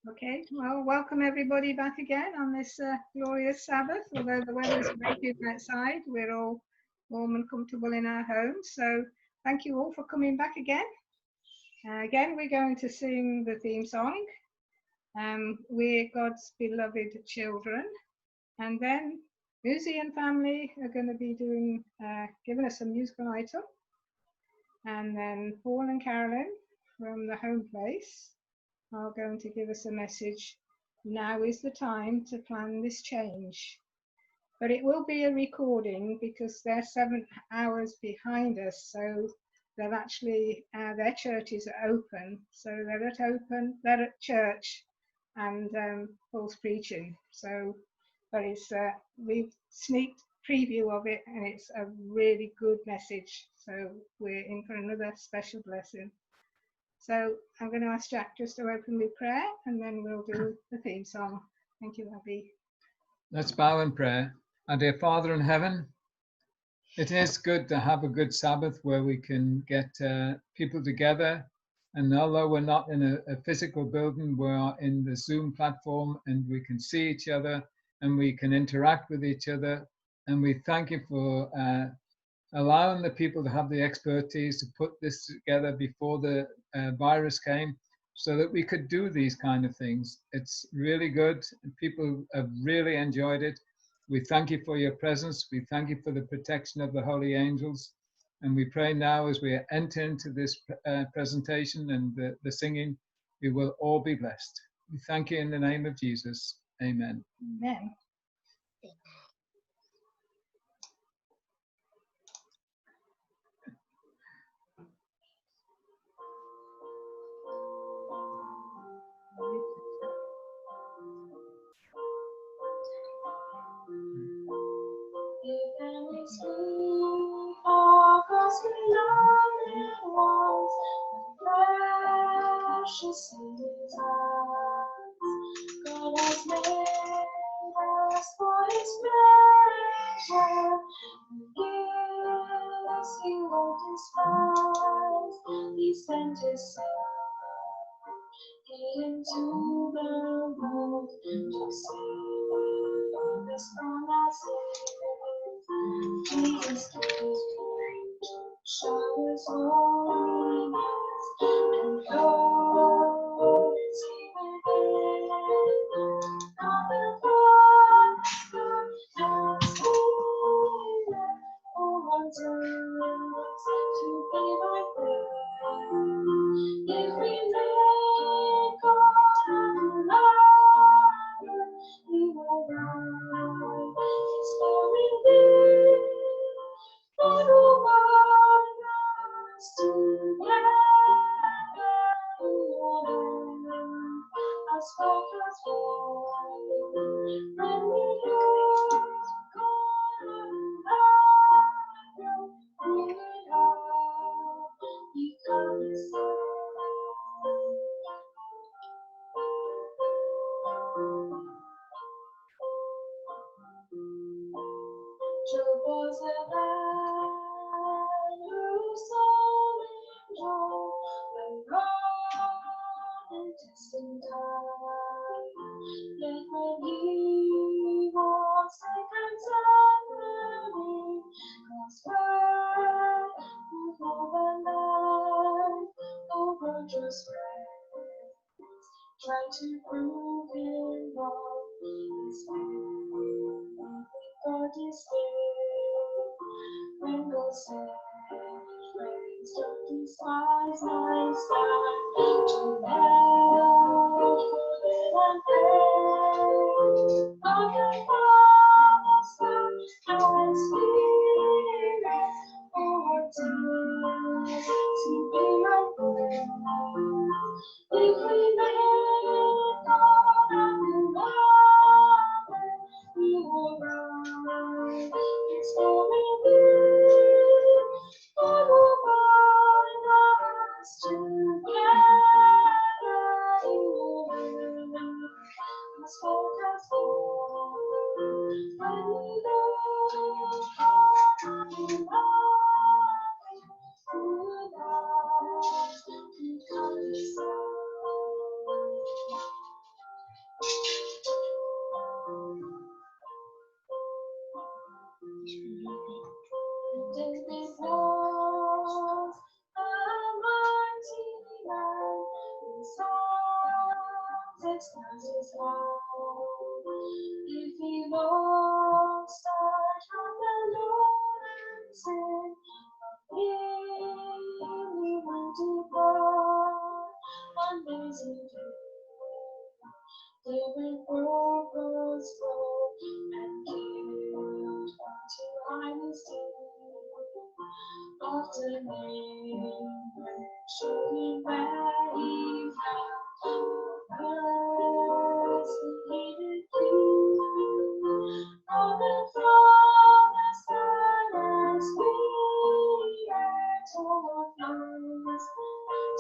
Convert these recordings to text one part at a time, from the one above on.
Okay, well, welcome everybody back again on this glorious Sabbath. Although the weather's great outside, we're all warm and comfortable in our homes. So thank you all for coming back again. Again, we're going to sing the theme song. We're God's beloved children. And then Musi and family are going to be doing, giving us a musical item. And then Paul and Carolyn from the home place are going to give us a message. Now is the time to plan this change. But it will be a recording because they're 7 hours behind us. So they're actually, their churches are open. So they're at church and Paul's preaching. So, but it's, we've sneaked preview of it and it's a really good message. So we're in for another special blessing. So I'm going to ask Jack just to open with prayer and then we'll do the theme song. Thank you, Abby. Let's bow in prayer. Our dear Father in heaven, it is good to have a good Sabbath where we can get people together. And although we're not in a physical building, we're in the Zoom platform and we can see each other and we can interact with each other. And we thank you for allowing the people to have the expertise to put this together before the virus came so that we could do these kind of things. It's really good. People have really enjoyed it. We thank you for your presence. We thank you for the protection of the holy angels. And we pray now as we enter into this presentation and the singing, we will all be blessed. We thank you in the name of Jesus. Amen. Amen. Even we speak of God's beloved ones, and precious in His eyes. God has made us for His pleasure, and gifts He won't despise. He sent His Son into the world to save us from our sins. Jesus came to showers holiness and Lord is He within. Not the Father has given all us to be like them. If we make God alive, He will rise. His glory live, God will bind us together in earth, as far as one. When we make God alive, we are become His son. Job was a man who saw in joy when God in distant time. Yet when he was sick and suffering, God's word before the night over just friends, tried to prove him wrong. His faith God is still. When God said, "Praise, don't despise my son." To help for them and pray. God the Father, Son, and Spirit, all time to be like them. If we make God alive, He will rise. His glory live. God will bind us together in night is long. If we lost our heart alone and sin, we will depart one lazy day. They will grow, grow slow, and give unto highness after name, showing where he found us the hated King. On the throne as high as we are told us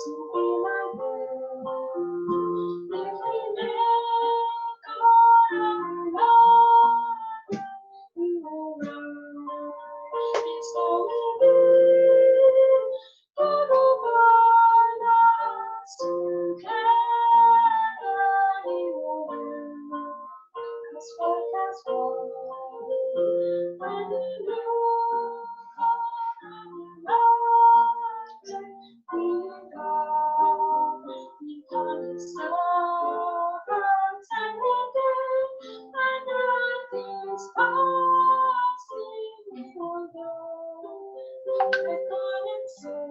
to be like them. If we make our Lord, we will run. It's only you, God upon us to carry on. 'Cause what has won when we look on our Lord, we come servants and again, and nothing's passing for you. Reckon and say,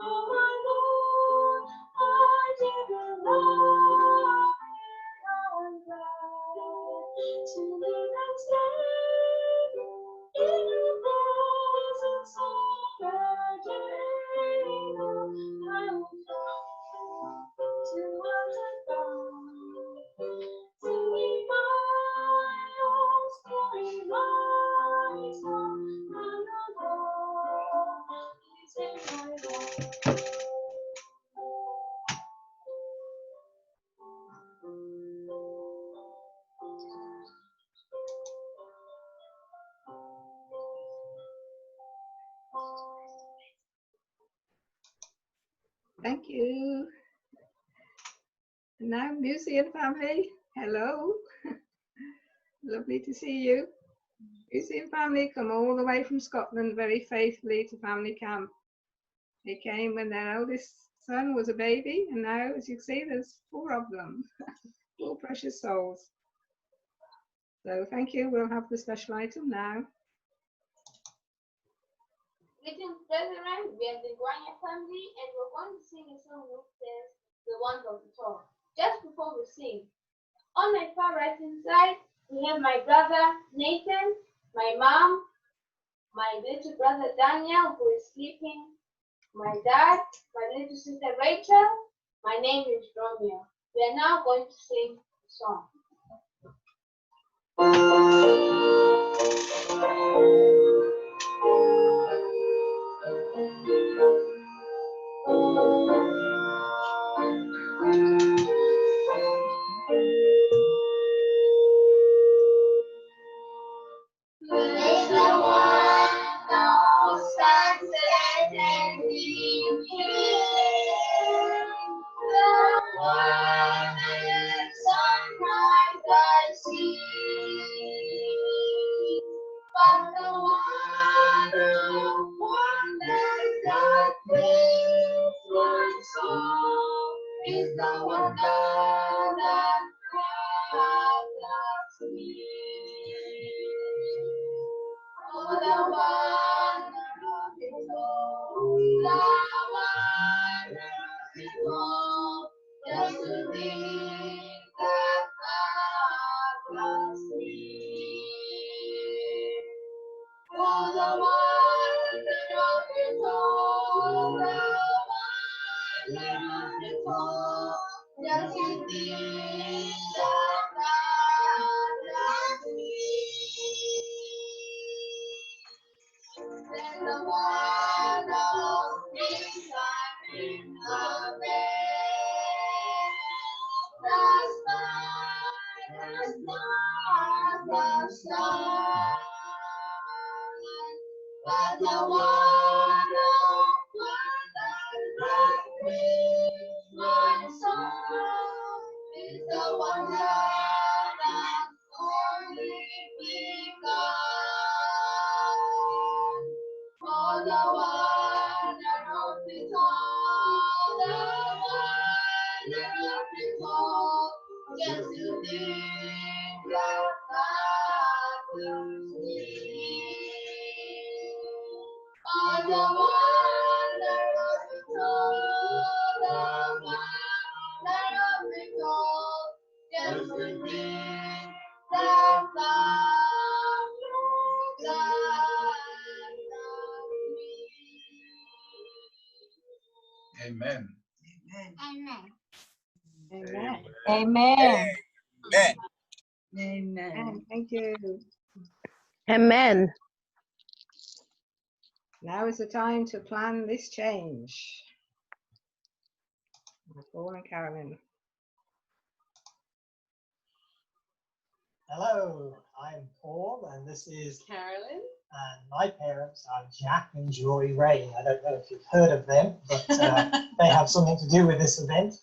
oh my Lord, I did love you, how I'm glad to live and stay in your presence all the day long. I will come to earth and bound, singing my own story, my song, and the Lord is in my life. Thank you. And now, Museum family, hello. Lovely to see you. Museum family come all the way from Scotland very faithfully to family camp. They came when their eldest son was a baby, and now, as you can see, there's 4 of them, 4 precious souls. So thank you. We'll have the special item now. Greetings, brethren. We are the Guanya family, and we're going to sing a song which says, "The Wonder of It All." Just before we sing, on my far right hand side, we have my brother Nathan, my mom, my little brother Daniel, who is sleeping, my dad, my little sister Rachel. My name is Romeo. We are now going to sing the song. Praise the one who stands and we hear. The one that sunrise I see. But the one that brings my soul is the one that has me. Oh, the wonder of it all, the wonder of it all, just to think that God loves me. Oh, the wonder of it all, the wonder of it all, just to think that God loves me. Then the water inside in the bed. The stars, but the water that brings my soul is the one that only begun. Oh, the wonder of it all, the wonder up and call, just to think that God loves me. On the wonder of it all, the wonder of it all, just to think that God loves me. Amen. Amen. Amen. Amen. Amen. Thank you. Amen. Now is the time to plan this change. Paul and Carolyn. Hello, I'm Paul, and this is Carolyn. and my parents are Jack and Joy Rayne. I don't know if you've heard of them, but they have something to do with this event.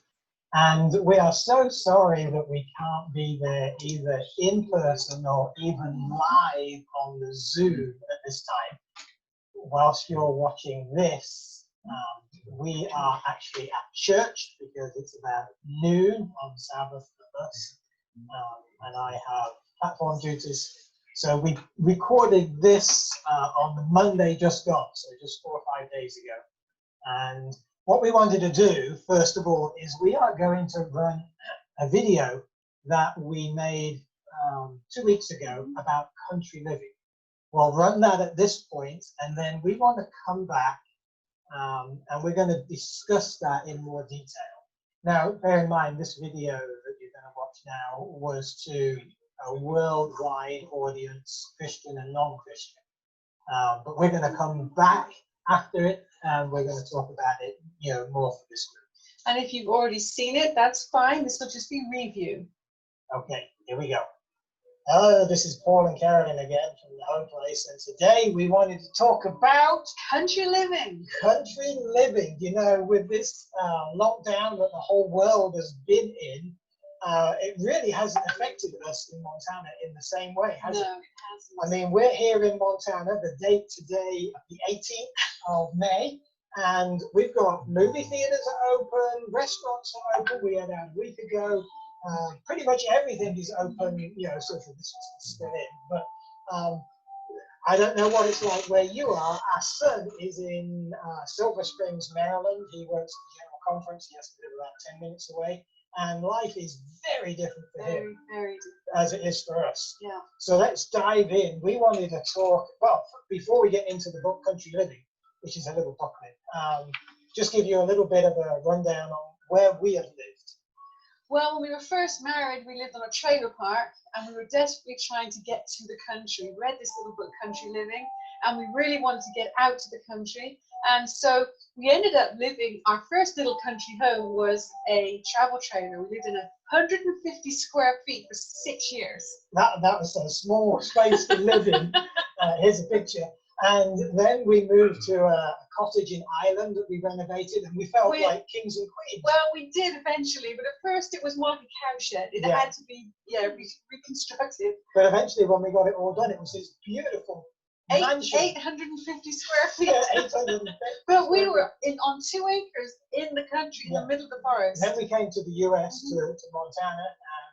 And we are so sorry that we can't be there either in person or even live on the Zoom at this time. Whilst you're watching this, we are actually at church because it's about noon on Sabbath for us. And I have platform duties. So we recorded this on the Monday just gone, so just 4 or 5 days ago. And what we wanted to do, first of all, is we are going to run a video that we made 2 weeks ago about country living. We'll run that at this point, and then we want to come back and we're going to discuss that in more detail. Now, bear in mind, this video that you're going to watch now was to a worldwide audience, Christian and non-Christian. But we're going to come back after it, and we're going to talk about it, more for this group. And if you've already seen it, that's fine. This will just be review. Okay, here we go. Hello, this is Paul and Carolyn again from the home place, and today we wanted to talk about Country living. country living. With this lockdown that the whole world has been in, it really hasn't affected us in Montana in the same way, has it? No, it hasn't. I mean, we're here in Montana, the date today, the 18th of May, and we've got movie theaters are open, restaurants are open. We had out a week ago. Pretty much everything is open, social distancing is still in, but I don't know what it's like where you are. Our son is in Silver Springs, Maryland. He works at the General Conference. He has to live about 10 minutes away. And life is very different for him Very as it is for us. Yeah. So let's dive in. We wanted to talk, well, before we get into the book Country Living, which is a little booklet, just give you a little bit of a rundown on where we have lived. Well, when we were first married, we lived on a trailer park, and we were desperately trying to get to the country. We read this little book, Country Living, and we really wanted to get out to the country. And so we ended up living, our first little country home was a travel trailer. We lived in 150 square feet for 6 years. That was a small space to live in. Here's a picture. And then we moved to a cottage in Ireland that we renovated, and we felt like kings and queens. Well, we did eventually, but at first it was more like a cowshed. It had to be reconstructed. But eventually, when we got it all done, it was this beautiful mansion. 850 square feet. Yeah, 850. But we were on 2 acres in the country, in the middle of the forest. Then we came to the US, to Montana, and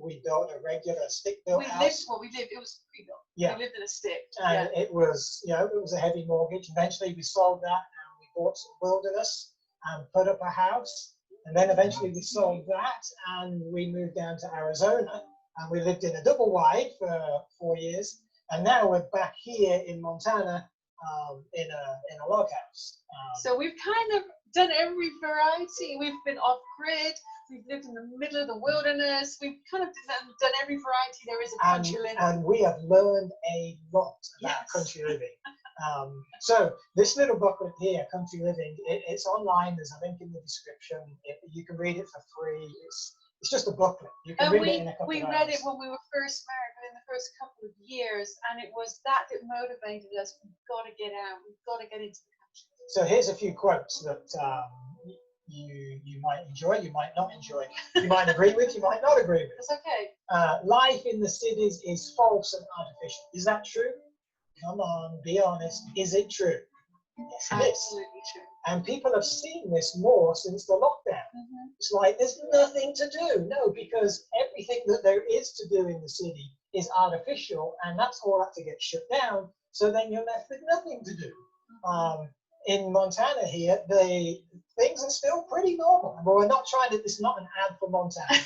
we built a regular stick-built house. We lived, it was pre-built. Yeah. We lived in a stick. And it was, it was a heavy mortgage. Eventually we sold that and we bought some wilderness and put up a house. And then eventually we sold that and we moved down to Arizona, and we lived in a double wide for 4 years. And now we're back here in Montana in a log house. So we've kind of done every variety. We've been off-grid. We've lived in the middle of the wilderness. We've kind of done every variety there is of country living. And we have learned a lot about country living. So this little booklet here, Country Living, it's online. There's a link in the description. You can read it for free. It's just a booklet. You can read it in a couple of hours. We read it when we were first married, but in the first couple of years, and it was that motivated us. We've got to get out. We've got to get into the country. So here's a few quotes that you might enjoy, you might not enjoy. You might agree with, you might not agree with. It's okay. Life in the cities is false and artificial. Is that true? Come on, be honest. Is it true? Yes, it is. Absolutely true. And people have seen this more since the lockdown. It's like there's nothing to do. No, because everything that there is to do in the city is artificial, and that's all had to get shut down. So then you're left with nothing to do. In Montana here, things are still pretty normal. But we're not trying to. It's not an ad for Montana.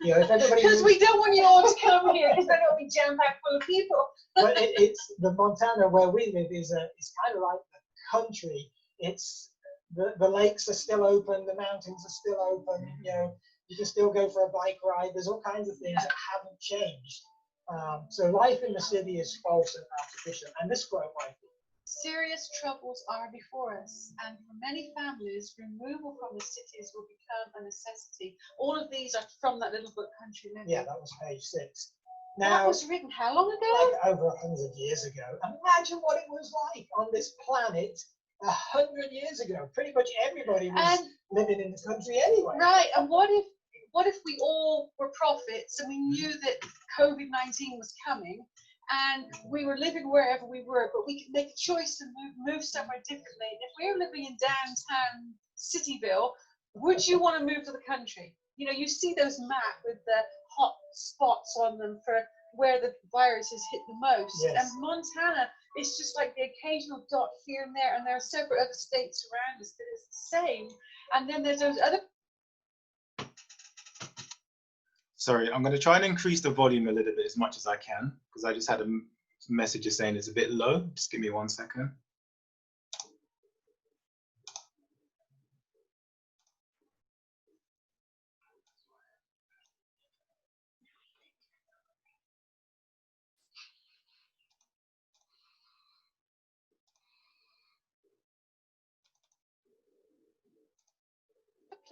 You know, if everybody Because we don't want you all to come here, because then it'll be jam-packed full of people. But it's the Montana where we live is kind of like the country. It's the lakes are still open, the mountains are still open. You know, you can still go for a bike ride. There's all kinds of things that haven't changed. So life in the city is false and artificial, and this quote might be. Serious troubles are before us, and for many families, removal from the cities will become a necessity. All of these are from that little book, Country Living. Yeah, that was page 6. That Now, was written how long ago? like over 100 years ago. Imagine what it was like on this planet 100 years ago. Pretty much everybody was living in the country anyway. Right, and what if we all were prophets and we knew that COVID-19 was coming, and we were living wherever we were, but we could make a choice to move somewhere differently. If we were living in downtown Cityville, would you want to move to the country? You know, you see those maps with the hot spots on them for where the virus has hit the most. Yes. And Montana is just like the occasional dot here and there, and there are several other states around us that is the same. And then there's those other. Sorry, I'm going to try and increase the volume a little bit as much as I can, because I just had a message saying it's a bit low. Just give me 1 second.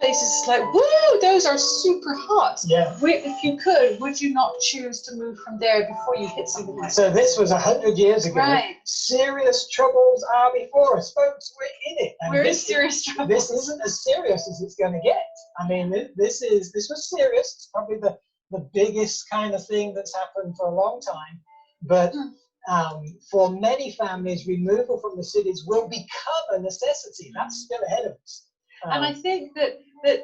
Places like, woo, those are super hot. Yeah. If you could, would you not choose to move from there before you hit something like So this was 100 years ago. Right. Serious troubles are before us, folks. We're in it. And We're in this serious trouble. This isn't as serious as it's going to get. I mean, this was serious. It's probably the biggest kind of thing that's happened for a long time. But for many families, removal from the cities will become a necessity. That's still ahead of us. And I think that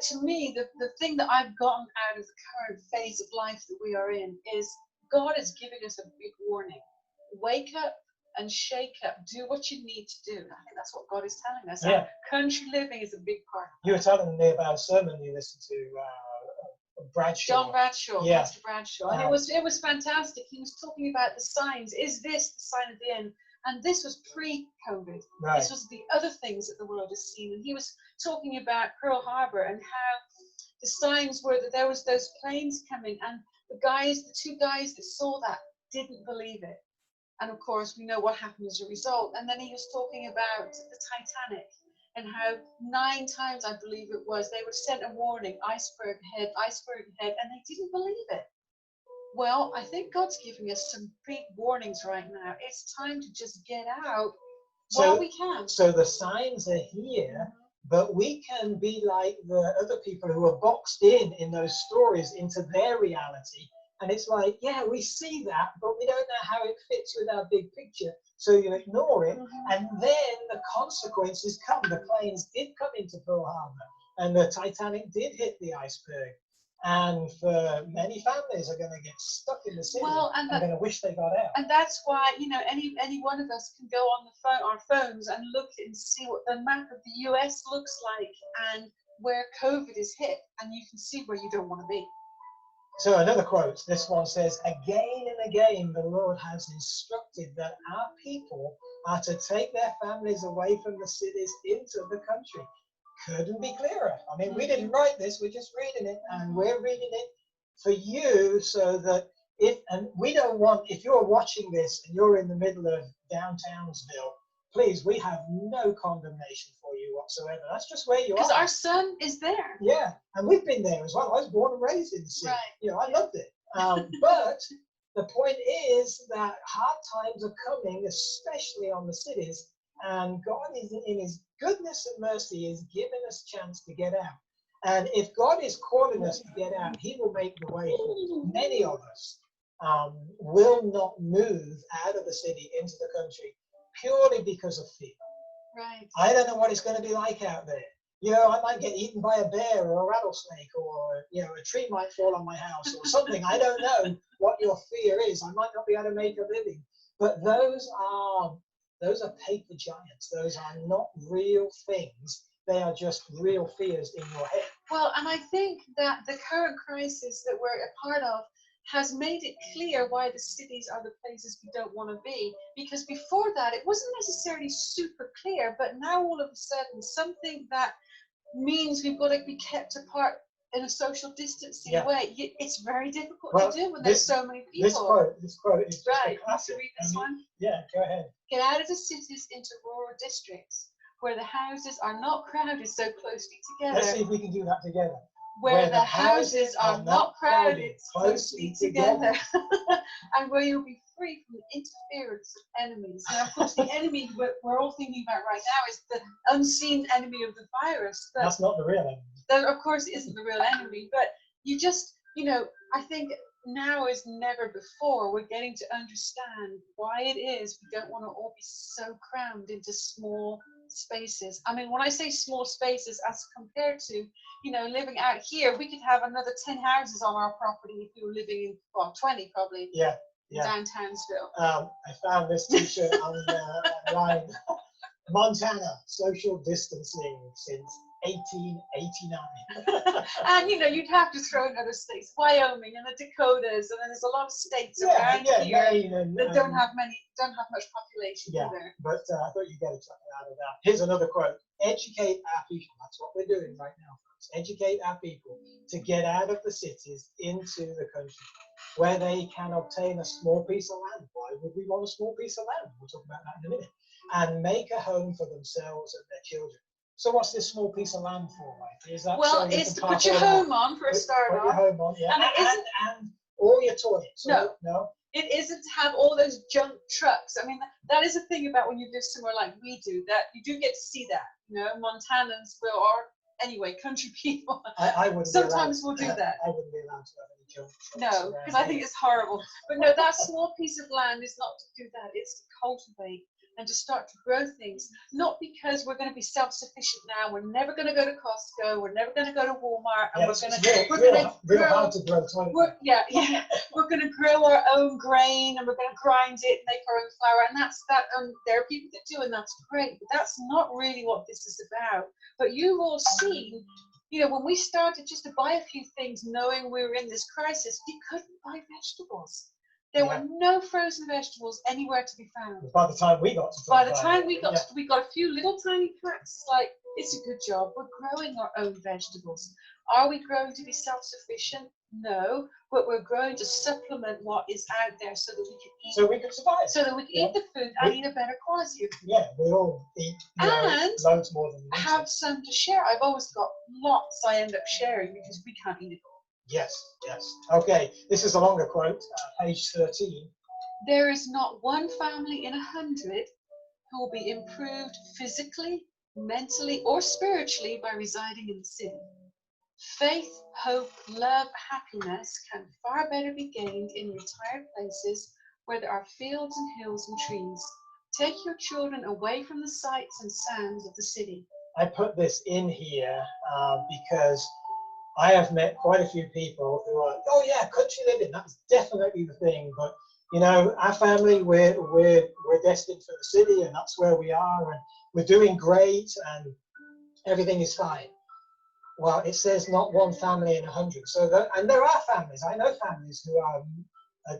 to me, the thing that I've gotten out of the current phase of life that we are in is God is giving us a big warning. Wake up and shake up. Do what you need to do. I think that's what God is telling us. Yeah. Country living is a big part. You were telling me about a sermon you listened to, Bradshaw. John Bradshaw, Yeah. Pastor Bradshaw. And it was fantastic. He was talking about the signs. Is this the sign of the end? And this was pre-COVID. Right. This was the other things that the world has seen. And he was talking about Pearl Harbor and how the signs were that there was those planes coming, and the two guys that saw that didn't believe it. And of course, we know what happened as a result. And then he was talking about the Titanic and how 9 times, I believe it was, they were sent a warning, iceberg ahead, and they didn't believe it. Well, I think God's giving us some big warnings right now. It's time to just get out while we can. So the signs are here, but we can be like the other people who are boxed in those stories into their reality. And it's like, yeah, we see that, but we don't know how it fits with our big picture. So you ignore it, and then the consequences come. The planes did come into Pearl Harbor, and the Titanic did hit the iceberg. And for many families are going to get stuck in the city and going to wish they got out. And that's why, you know, any one of us can go on our phones and look and see what the map of the US looks like and where COVID is hit, and you can see where you don't want to be. So another quote, this one says, again and again, the Lord has instructed that our people are to take their families away from the cities into the country. Couldn't be clearer. I mean, we didn't write this, we're just reading it, and we're reading it for you so that if you're watching this and you're in the middle of downtownsville, please, we have no condemnation for you whatsoever. That's just where you are. Because our son is there. Yeah, and we've been there as well. I was born and raised in the city. Right. You know, I loved it. But the point is that hard times are coming, especially on the cities, and God is in his goodness and mercy is giving us a chance to get out. And if God is calling us to get out, he will make the way. Many of us will not move out of the city into the country purely because of fear. Right. I don't know what it's going to be like out there. You know, I might get eaten by a bear or a rattlesnake, or, you know, a tree might fall on my house or something. I don't know what your fear is. I might not be able to make a living. But those are paper giants. Those are not real things. They are just real fears in your head. Well, and I think that the current crisis that we're a part of has made it clear why the cities are the places we don't want to be. Because before that, it wasn't necessarily super clear, but now all of a sudden, something that means we've got to be kept apart in a social distancing way. It's very difficult to do when there's so many people. This quote is just right. a classic. Want to read this one? Yeah, go ahead. Get out of the cities into rural districts where the houses are not crowded so closely together. Let's see if we can do that together. Where the houses are not crowded closely together. And where you'll be free from the interference of enemies. Now, of course, the enemy we're all thinking about right now is the unseen enemy of the virus. That's not the real enemy. That, of course, isn't the real enemy. But you just, you know, I think now as never before, we're getting to understand why it is we don't want to all be so crammed into small spaces. I mean, when I say small spaces as compared to, you know, living out here, we could have another 10 houses on our property if we were living in, well, 20 probably. Yeah. Downtownsville. I found this t-shirt online. Montana, social distancing since 1889. And you know, you'd have to throw in other states, Wyoming and the Dakotas, and then there's a lot of states around here that don't have much population either. But I thought you'd get something out of that. Here's another quote: "Educate our people." That's what we're doing right now, folks. Educate our people to get out of the cities into the country, where they can obtain a small piece of land. Why would we want a small piece of land? We'll talk about that in a minute. And make a home for themselves and their children. So what's this small piece of land for, Mike? Is that well, it's to put your home on for a start off. Put your home on, yeah. And it isn't, and all your toys. No. It isn't to have all those junk trucks. I mean, that is a thing about when you live somewhere like we do, that you do get to see that. You know, Montanans will, or anyway, country people. I wouldn't. Sometimes we'll do that. I wouldn't be allowed to have any junk trucks. No, because I think it's horrible. But no, that small piece of land is not to do that. It's to cultivate and to start to grow things. Not because we're going to be self-sufficient now. We're never going to go to Costco. We're never going to go to Walmart. And we're going to we're going to grow our own grain, and we're going to grind it and make our own flour. And that's that. There are people that do, and that's great. But that's not really what this is about. But you've all seen, you know, when we started just to buy a few things, knowing we were in this crisis, we couldn't buy vegetables. There were no frozen vegetables anywhere to be found. By the time we got to we got a few little tiny plants. Like, it's a good job. We're growing our own vegetables. Are we growing to be self-sufficient? No, but we're growing to supplement what is out there so that we can eat. So we can survive. So that we can eat the food and eat a better quality of food. Yeah, we all eat loads more than we have some to share. I've always got lots I end up sharing because we can't eat it all. Yes, yes. Okay, this is a longer quote, page 13. There is not one family in 100 who will be improved physically, mentally, or spiritually by residing in the city. Faith, hope, love, happiness can far better be gained in retired places where there are fields and hills and trees. Take your children away from the sights and sounds of the city. I put this in here because I have met quite a few people who are, oh yeah, country living, that's definitely the thing. But you know, our family, we're destined for the city, and that's where we are, and we're doing great, and everything is fine. Well, it says not one family in 100. So and there are families. I know families who are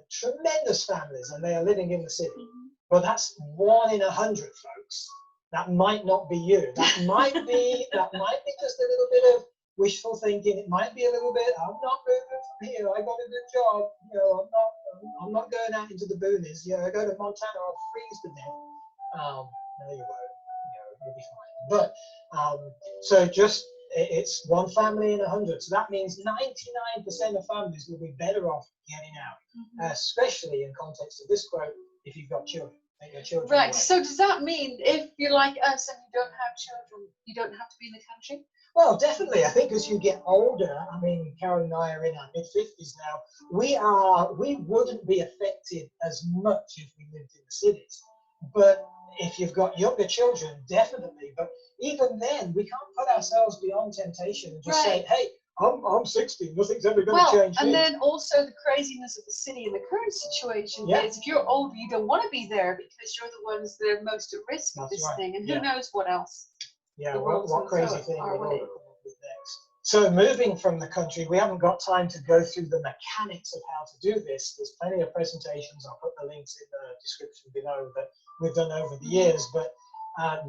tremendous families, and they are living in the city. But that's 1 in 100, folks. That might not be you. That might be just a little bit of wishful thinking. It might be a little bit, I'm not moving from here, I got a good job, you know, I'm not going out into the boonies, you know, I go to Montana, I'll freeze to death. No, you won't, you know, you'll be fine. But so just, it's 1 family in 100, so that means 99% of families will be better off getting out, especially in context of this quote, if you've got children. Right, so does that mean if you're like us and you don't have children, you don't have to be in the country? Well, definitely. I think as you get older, I mean, Carolyn and I are in our mid-50s now, we wouldn't be affected as much if we lived in the cities. But if you've got younger children, definitely. But even then, we can't put ourselves beyond temptation and just say, hey, I'm 60, nothing's ever going to change. And then also the craziness of the city in the current situation is if you're older, you don't want to be there because you're the ones that are most at risk of this thing. And who knows what else? Yeah, what crazy thing we're going to come up with next. So moving from the country, we haven't got time to go through the mechanics of how to do this. There's plenty of presentations. I'll put the links in the description below that we've done over the years. But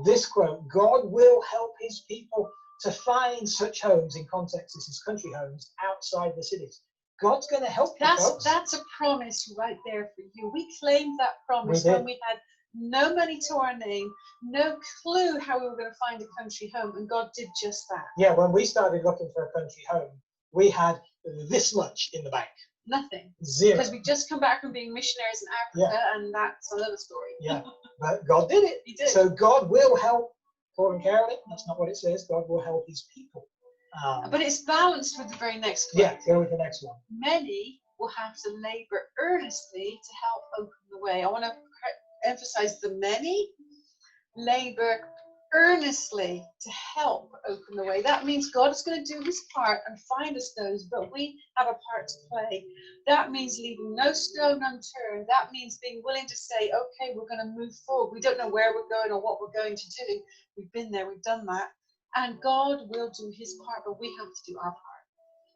this quote, God will help his people to find such homes, in context this is country homes, outside the cities. God's going to help you, folks. That's a promise right there for you. We claimed that promise when we had no money to our name, no clue how we were going to find a country home, and God did just that. Yeah, when we started looking for a country home, we had this much in the bank. Nothing. Zero. Because we just come back from being missionaries in Africa, and that's another story. Yeah, but God did it. He did. So God will help Paul and Carolyn. That's not what it says. God will help his people. But it's balanced with the very next quote. Yeah, go with the next one. Many will have to labor earnestly to help open the way. I want to emphasize the many labor earnestly to help open the way. That means God is going to do his part and find us those, but we have a part to play. That means leaving no stone unturned. That means being willing to say, okay, we're going to move forward. We don't know where we're going or what we're going to do. We've been there, we've done that. And God will do his part, but we have to do our part.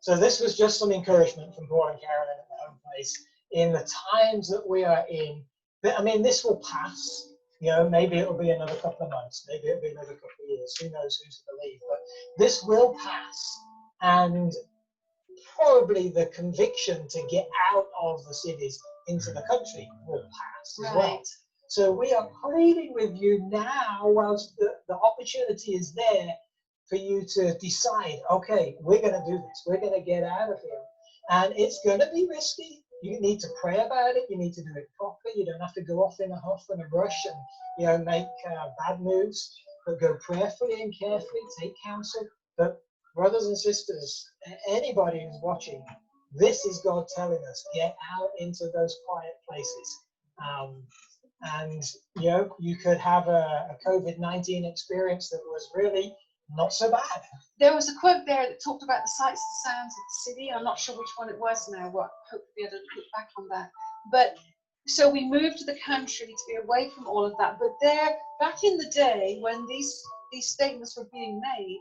So this was just some encouragement from Paul and Carolyn at the home place in the times that we are in. I mean, this will pass. You know, maybe it'll be another couple of months. Maybe it'll be another couple of years. Who knows who's to believe? But this will pass. And probably the conviction to get out of the cities into the country will pass as well. So we are pleading with you now, whilst the opportunity is there for you to decide, okay, we're going to do this. We're going to get out of here. And it's going to be risky. You need to pray about it. You need to do it properly. You don't have to go off in a huff and a rush and, you know, make bad moves, but go prayerfully and carefully, take counsel. But brothers and sisters, anybody who's watching, this is God telling us, get out into those quiet places. And, you know, you could have a COVID-19 experience that was really not so bad. There was a quote there that talked about the sights and sounds of the city. I'm not sure which one it was now. Hopefully I don't look back on that. But so we moved to the country to be away from all of that. But there, back in the day when these statements were being made,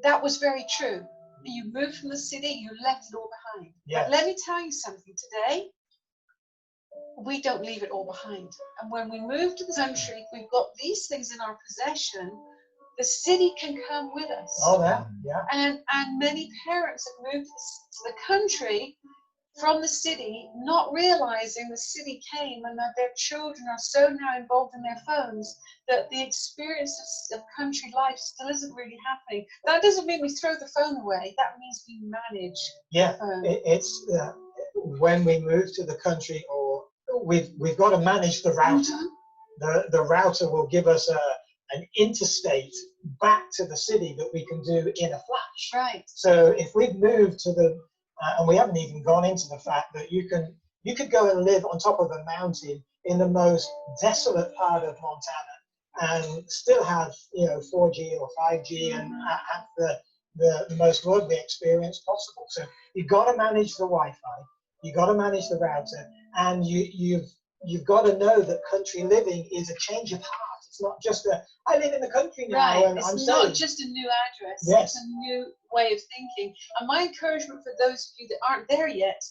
that was very true. You moved from the city, you left it all behind. Yes. But let me tell you something. Today, we don't leave it all behind. And when we move to the country, we've got these things in our possession. The city can come with us. Oh, yeah. And many parents have moved to the country from the city, not realizing the city came and that their children are so now involved in their phones that the experience of country life still isn't really happening. That doesn't mean we throw the phone away. That means we manage the phone. It's when we move to the country, or we've got to manage the router. The router will give us an interstate back to the city that we can do in a flash. Right. So if we've moved to the, and we haven't even gone into the fact that you could go and live on top of a mountain in the most desolate part of Montana and still have, you know, 4G or 5G and have the most worldly experience possible. So you've got to manage the Wi-Fi, you've got to manage the router, and you've got to know that country living is a change of heart. It's not just I live in the country now and I'm It's not saved. just a new address. Yes. It's a new way of thinking. And my encouragement for those of you that aren't there yet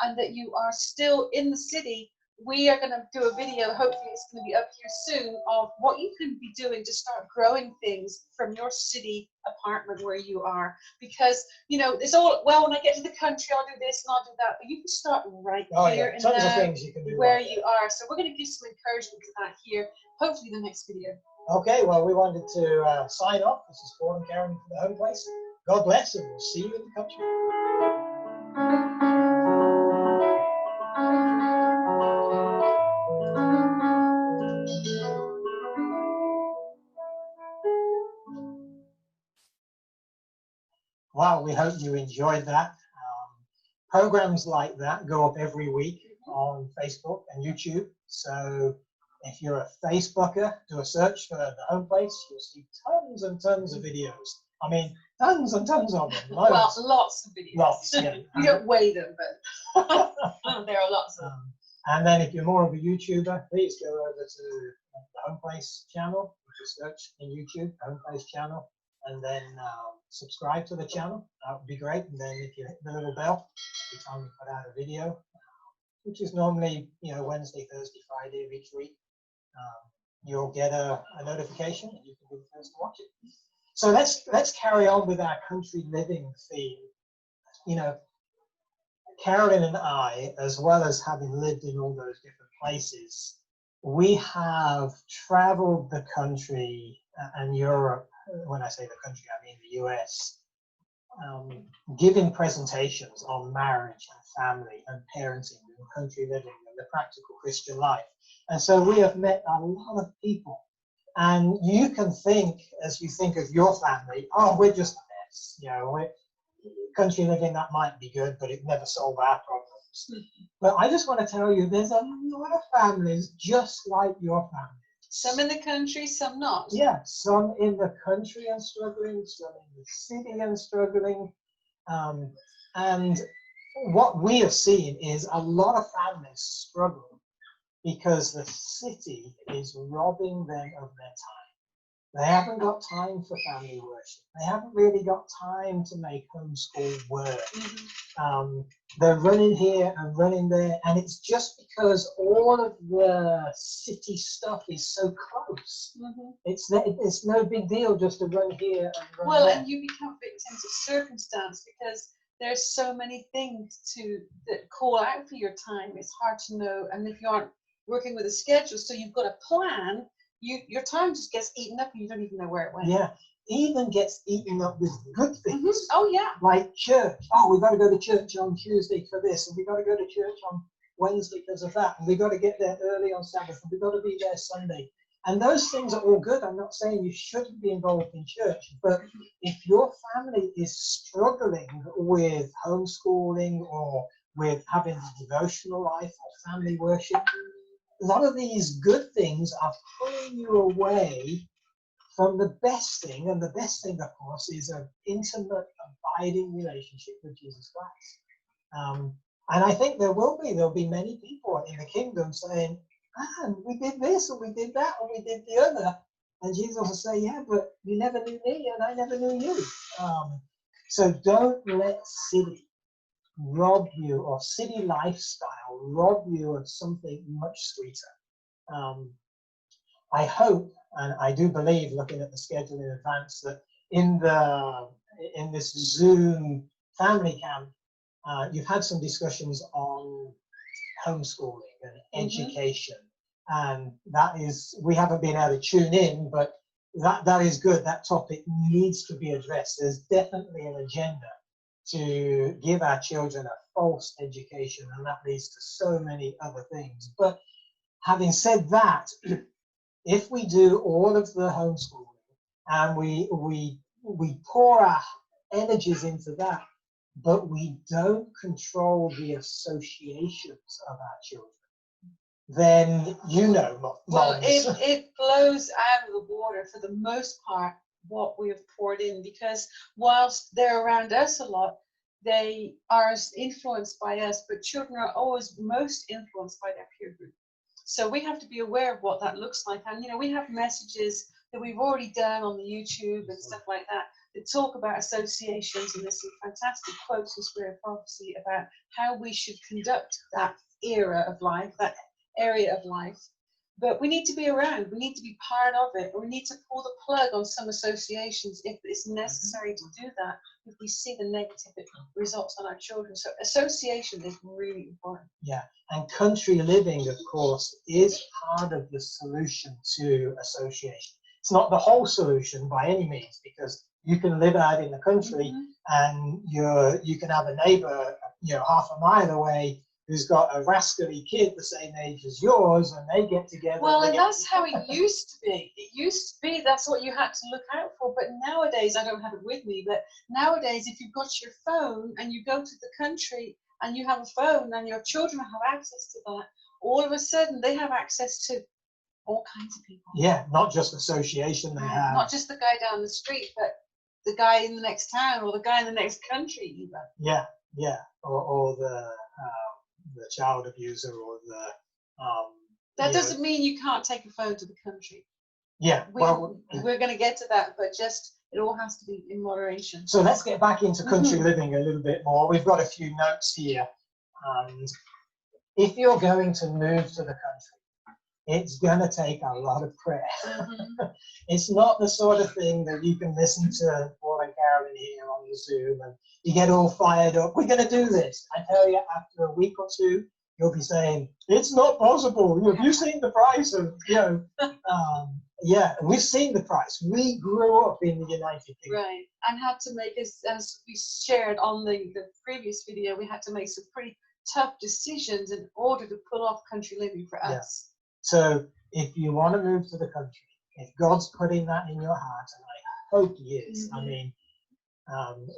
and that you are still in the city, we are going to do a video, hopefully it's going to be up here soon, of what you can be doing to start growing things from your city apartment where you are. Because, you know, it's all, well, when I get to the country, I'll do this and I'll do that. But you can start right here and tons now of things you can do where right you are. So we're going to give some encouragement to that here, hopefully the next video. Okay, well, we wanted to sign off. This is Paul and Karen for the home place. God bless, and we'll see you in the country. Wow, we hope you enjoyed that. Programs like that go up every week on Facebook and YouTube. So If you're a Facebooker, do a search for the home place. You'll see tons and tons of videos. I mean, tons and tons of them. Well, Loads. lots of videos. Lots, yeah. You don't weigh them, but there are lots of them. And then if you're more of a YouTuber, please go over to the Home Place channel. You can search in YouTube, Home Place channel, and then subscribe to the channel. That would be great. And then if you hit the little bell every time we put out a video, which is normally, you know, Wednesday, Thursday, Friday of each week, you'll get a notification and you can be the first to watch it. So let's carry on with our country living theme. You know, Carolyn and I, as well as having lived in all those different places, we have traveled the country and Europe. When I say the country, I mean the US, giving presentations on marriage and family and parenting and country living and the practical Christian life. And so we have met a lot of people. And you can think, as you think of your family, oh, we're just a mess. You know, country living, that might be good, but it never solve our problems. But I just want to tell you, there's a lot of families just like your family. Some in the country, some not. Yeah, some in the country and struggling, some in the city and struggling. And what we have seen is a lot of families struggle because the city is robbing them of their time. They haven't got time for family worship. They haven't really got time to make homeschool work. They're running here and running there, and it's just because all of the city stuff is so close. It's no big deal just to run here and run there. And you become victims of circumstance because there's so many things that call out for your time. It's hard to know, and if you aren't working with a schedule, so you've got a plan, your time just gets eaten up and you don't even know where it went. Yeah, even gets eaten up with good things. Oh yeah. Like church. Oh, we've got to go to church on Tuesday for this, and we've got to go to church on Wednesday because of that, and we've got to get there early on Sabbath, and we've got to be there Sunday. And those things are all good. I'm not saying you shouldn't be involved in church, but if your family is struggling with homeschooling or with having a devotional life or family worship, a lot of these good things are pulling you away from the best thing. And the best thing, of course, is an intimate, abiding relationship with Jesus Christ. And I think there'll be many people in the kingdom saying, man, we did this and we did that and we did the other. And Jesus will say, yeah, but you never knew me and I never knew you. So don't let city rob you, or city lifestyle rob you of something much sweeter. I hope, and I do believe, looking at the schedule in advance, that in this Zoom family camp, you've had some discussions on homeschooling and education, and that is, we haven't been able to tune in, but that is good. That topic needs to be addressed. There's definitely an agenda to give our children a false education, and that leads to so many other things. But having said that, if we do all of the homeschooling and we pour our energies into that, but we don't control the associations of our children, then it blows out of the water for the most part what we have poured in, because whilst they're around us a lot, they are influenced by us, but children are always most influenced by their peer group. So we have to be aware of what that looks like. And, you know, we have messages that we've already done on the YouTube and stuff like that talk about associations, and there's some fantastic quotes in Spirit of Prophecy about how we should conduct that era of life, that area of life. But we need to be around, we need to be part of it, or we need to pull the plug on some associations if it's necessary to do that, if we see the negative results on our children. So association is really important. Yeah, and country living, of course, is part of the solution to association. It's not the whole solution by any means, because you can live out in the country and you can have a neighbor, you know, half a mile away who's got a rascally kid the same age as yours, and they get together. Well, and that's how it used to be. It used to be that's what you had to look out for. But nowadays, I don't have it with me, but nowadays, if you've got your phone and you go to the country and you have a phone and your children have access to that, all of a sudden they have access to all kinds of people. Yeah, not just association they have. Not just the guy down the street, but the guy in the next town or the guy in the next country even. Yeah, yeah, or the child abuser or the. That doesn't mean you can't take a phone to the country. Yeah, we're going to get to that, but just it all has to be in moderation. So let's get back into country living a little bit more. We've got a few notes here. If you're going to move to the country, it's going to take a lot of prayer. It's not the sort of thing that you can listen to Paul and Carolyn here on the Zoom and you get all fired up. We're going to do this. I tell you, after a week or two, you'll be saying, it's not possible. Have you seen the price of, yeah, we've seen the price. We grew up in the United Kingdom. Right, and had to make, as we shared on the previous video, we had to make some pretty tough decisions in order to pull off country living for us. Yeah. So if you want to move to the country, if God's putting that in your heart, and I hope He is, I mean,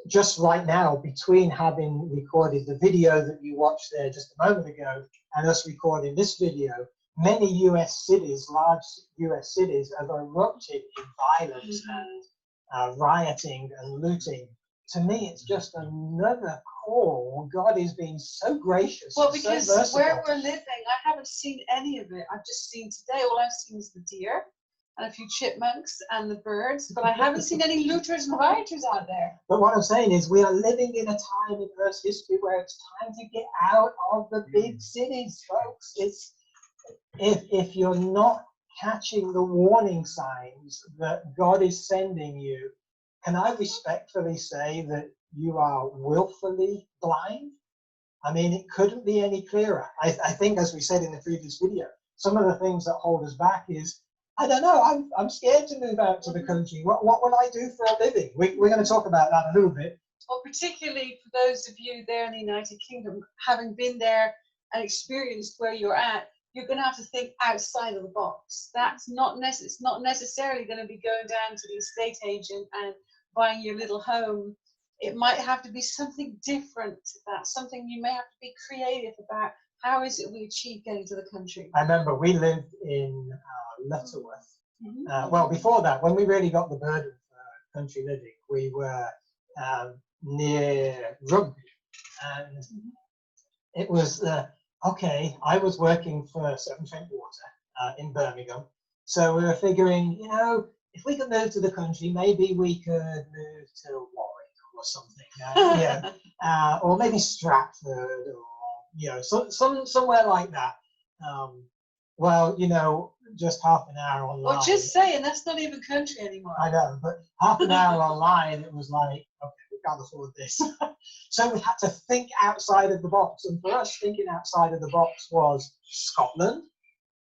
just right now, between having recorded the video that you watched there just a moment ago and us recording this video, many US cities, large US cities, have erupted in violence and rioting and looting. To me, it's just another call. God is being so gracious. Well, because so where we're living, I haven't seen any of it. I've just seen today, all I've seen is the deer and a few chipmunks and the birds, but I haven't seen any looters and rioters out there. But what I'm saying is we are living in a time in Earth's history where it's time to get out of the big cities, folks. It's if you're not catching the warning signs that God is sending you, can I respectfully say that you are willfully blind? I mean, it couldn't be any clearer. I think, as we said in the previous video, some of the things that hold us back is, I don't know, I'm scared to move out to the country. What will I do for a living? We're going to talk about that a little bit. Well, particularly for those of you there in the United Kingdom, having been there and experienced where you're at, you're going to have to think outside of the box. That's not it's not necessarily going to be going down to the estate agent and buying your little home. It might have to be something different to that, something you may have to be creative about. How is it we achieve getting to the country? I remember we lived in Lutterworth. Well, before that, when we really got the burden for country living, we were near Rugby. And it was, okay, I was working for Severn Trent Water in Birmingham. So we were figuring, you know, if we could move to the country, maybe we could move to Warwick or something. Or maybe Stratford or, you know, somewhere like that. Well, you know, just half an hour online. Well, just saying, that's not even country anymore. I know, but half an hour online, it was like, okay, we can't afford this. So we had to think outside of the box. And for us, thinking outside of the box was Scotland,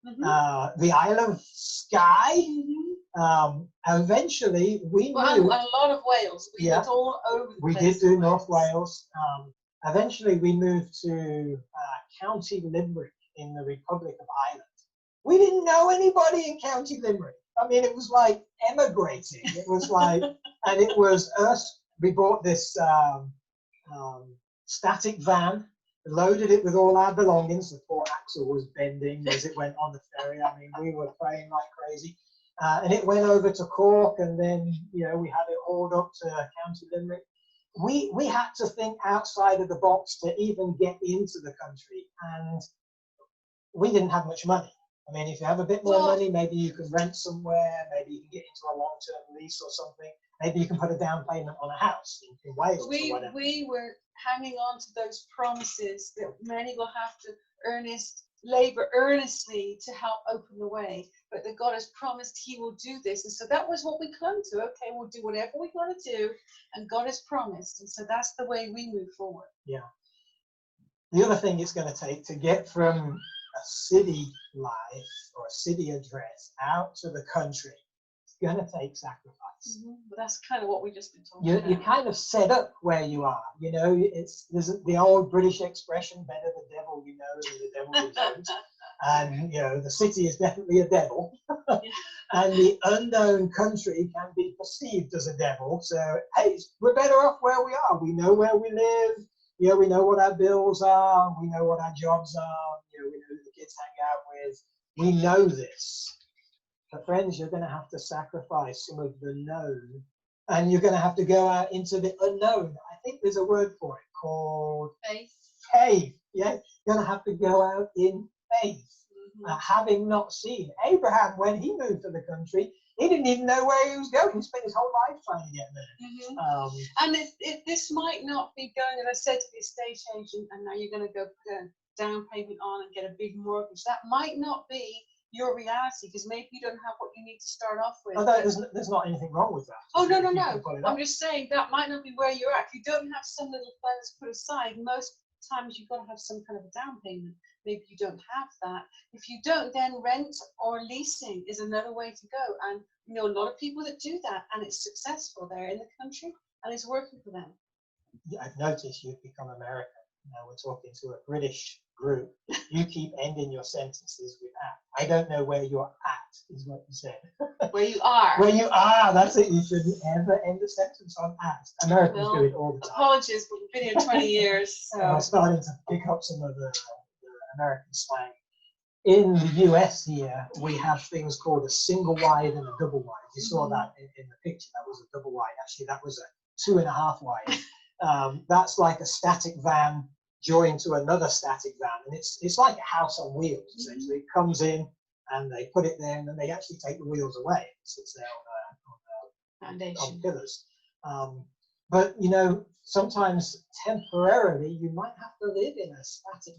the Isle of Skye. Eventually, we moved. And a lot of Wales. We went all over the place. We did do North Wales. Eventually, we moved to County Limerick in the Republic of Ireland. We didn't know anybody in County Limerick. I mean, it was like emigrating. It was like, and it was us. We bought this static van, loaded it with all our belongings. The poor axle was bending as it went on the ferry. I mean, we were praying like crazy. And it went over to Cork, and then, you know, we had it hauled up to County Limerick. We had to think outside of the box to even get into the country, and we didn't have much money. I mean, if you have a bit more money, maybe you can rent somewhere, maybe you can get into a long-term lease or something. Maybe you can put a down payment on a house in Wales or whatever. We were hanging on to those promises that many will have to labor earnestly to help open the way, but that God has promised He will do this. And so that was what we clung to. Okay, we'll do whatever we want to do, and God has promised. And so that's the way we move forward. Yeah. The other thing it's going to take to get from a city life or a city address out to the country, it's going to take sacrifice. But that's kind of what we just been talking about. You're kind of set up where you are. You know, there's the old British expression, better the devil you know than the devil you don't. And, you know, the city is definitely a devil. And the unknown country can be perceived as a devil. So, hey, we're better off where we are. We know where we live. You know, we know what our bills are. We know what our jobs are. You know, we know who the kids hang out with. We know this. But friends, you're going to have to sacrifice some of the known, and you're going to have to go out into the unknown. I think there's a word for it called Faith. faith. Yeah, you're going to have to go out in faith, having not seen. Abraham, when he moved to the country, he didn't even know where he was going. He spent his whole life trying to get there. And if this might not be going, as I said to the estate agent, and now you're going to go put a down payment on and get a big mortgage, that might not be your reality, because maybe you don't have what you need to start off with. Although there's not anything wrong with that. Oh, no. You can pull it off. I'm just saying that might not be where you're at. If you don't have some little funds put aside, most times you've got to have some kind of a down payment. Maybe you don't have that. If you don't, then rent or leasing is another way to go. And you know a lot of people that do that, and it's successful there in the country, and it's working for them. Yeah, I've noticed you've become American. Now we're talking to a British group. You keep ending your sentences with at. I don't know where you're at, is what you said. Where you are. Where you are, that's it. You shouldn't ever end a sentence on at. Americans do it all the time. Apologies, but we've been here 20 years. So. I'm starting to pick up some of the American slang. In the US here, we have things called a single wide and a double wide. You saw that in the picture. That was a double wide. Actually, that was a 2.5 wide. That's like a static van joined to another static van, and it's like a house on wheels. Essentially, it comes in and they put it there, and then they actually take the wheels away. It sits there on pillars. But you know, sometimes temporarily you might have to live in a static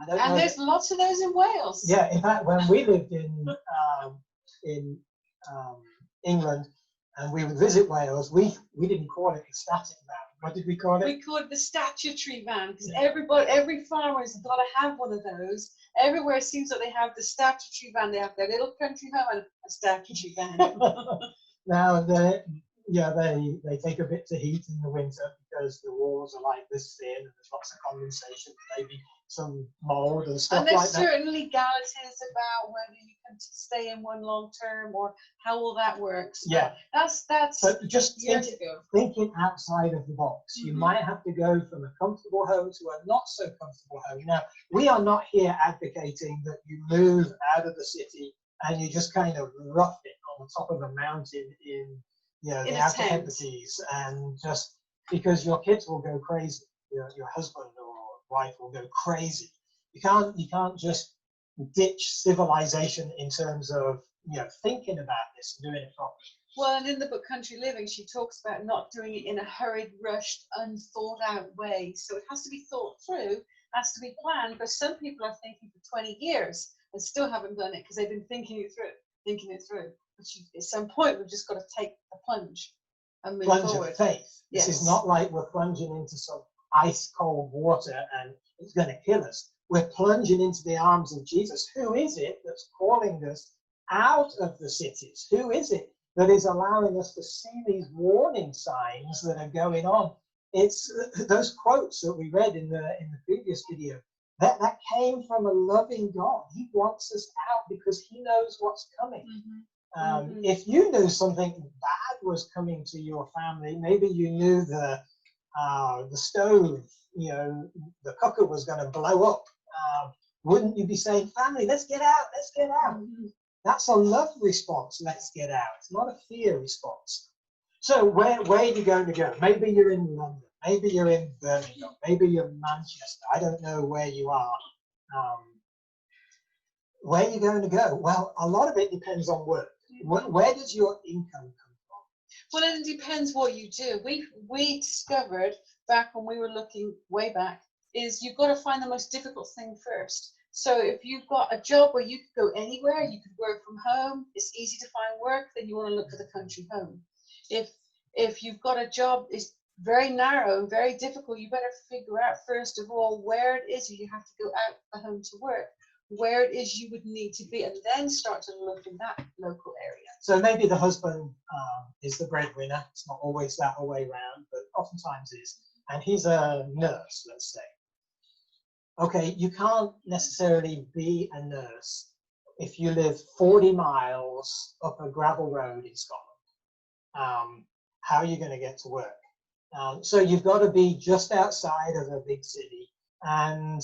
van. And there's lots of those in Wales. Yeah, in fact, when we lived in England and we would visit Wales, we didn't call it a static van. What did we call it? We called it the statutory van, because every farmer's got to have one of those. Everywhere it seems like they have the statutory van. They have their little country home and a statutory van. Now they take a bit to heat in the winter because the walls are like this thin and there's lots of condensation, maybe some mold and stuff like that. And there's certain legalities about whether you can stay in one long term or how all that works. Yeah, that's. But just thinking outside of the box, you might have to go from a comfortable home to a not so comfortable home. Now, we are not here advocating that you move out of the city and you just kind of rough it on the top of a mountain in the Outer Hebrides, and just because your kids will go crazy, your husband or wife will go crazy. You can't just ditch civilization in terms of thinking about this and doing it properly. Well, and in the book Country Living, she talks about not doing it in a hurried, rushed, unthought out way. So it has to be thought through, has to be planned, because some people are thinking for 20 years and still haven't done it because they've been thinking it through. But at some point, we've just got to take the plunge and move forward. Of faith. Yes. This is not like we're plunging into some ice cold water and it's going to kill us. We're plunging into the arms of Jesus. Who is it that's calling us out of the cities? Who is it that is allowing us to see these warning signs that are going on? It's those quotes that we read in the previous video. That came from a loving God. He wants us out because he knows what's coming. If you knew something bad was coming to your family, maybe you knew the stove, the cooker was going to blow up. Wouldn't you be saying, family, let's get out, let's get out? That's a love response, let's get out. It's not a fear response. So where are you going to go? Maybe you're in London, maybe you're in Birmingham, maybe you're in Manchester. I don't know where you are. Where are you going to go? Well, a lot of it depends on work. Where does your income come from? Well, it depends what you do. We discovered back when we were looking way back is you've got to find the most difficult thing first. So if you've got a job where you could go anywhere, you could work from home, it's easy to find work, then you want to look for the country home. If you've got a job is very narrow and very difficult, you better figure out first of all where it is you have to go out the home to work, where it is you would need to be, and then start to look in that local area. So maybe the husband is the breadwinner. It's not always that way around, but oftentimes is. And he's a nurse, let's say. Okay, you can't necessarily be a nurse if you live 40 miles up a gravel road in Scotland. How are you going to get to work? So you've got to be just outside of a big city, and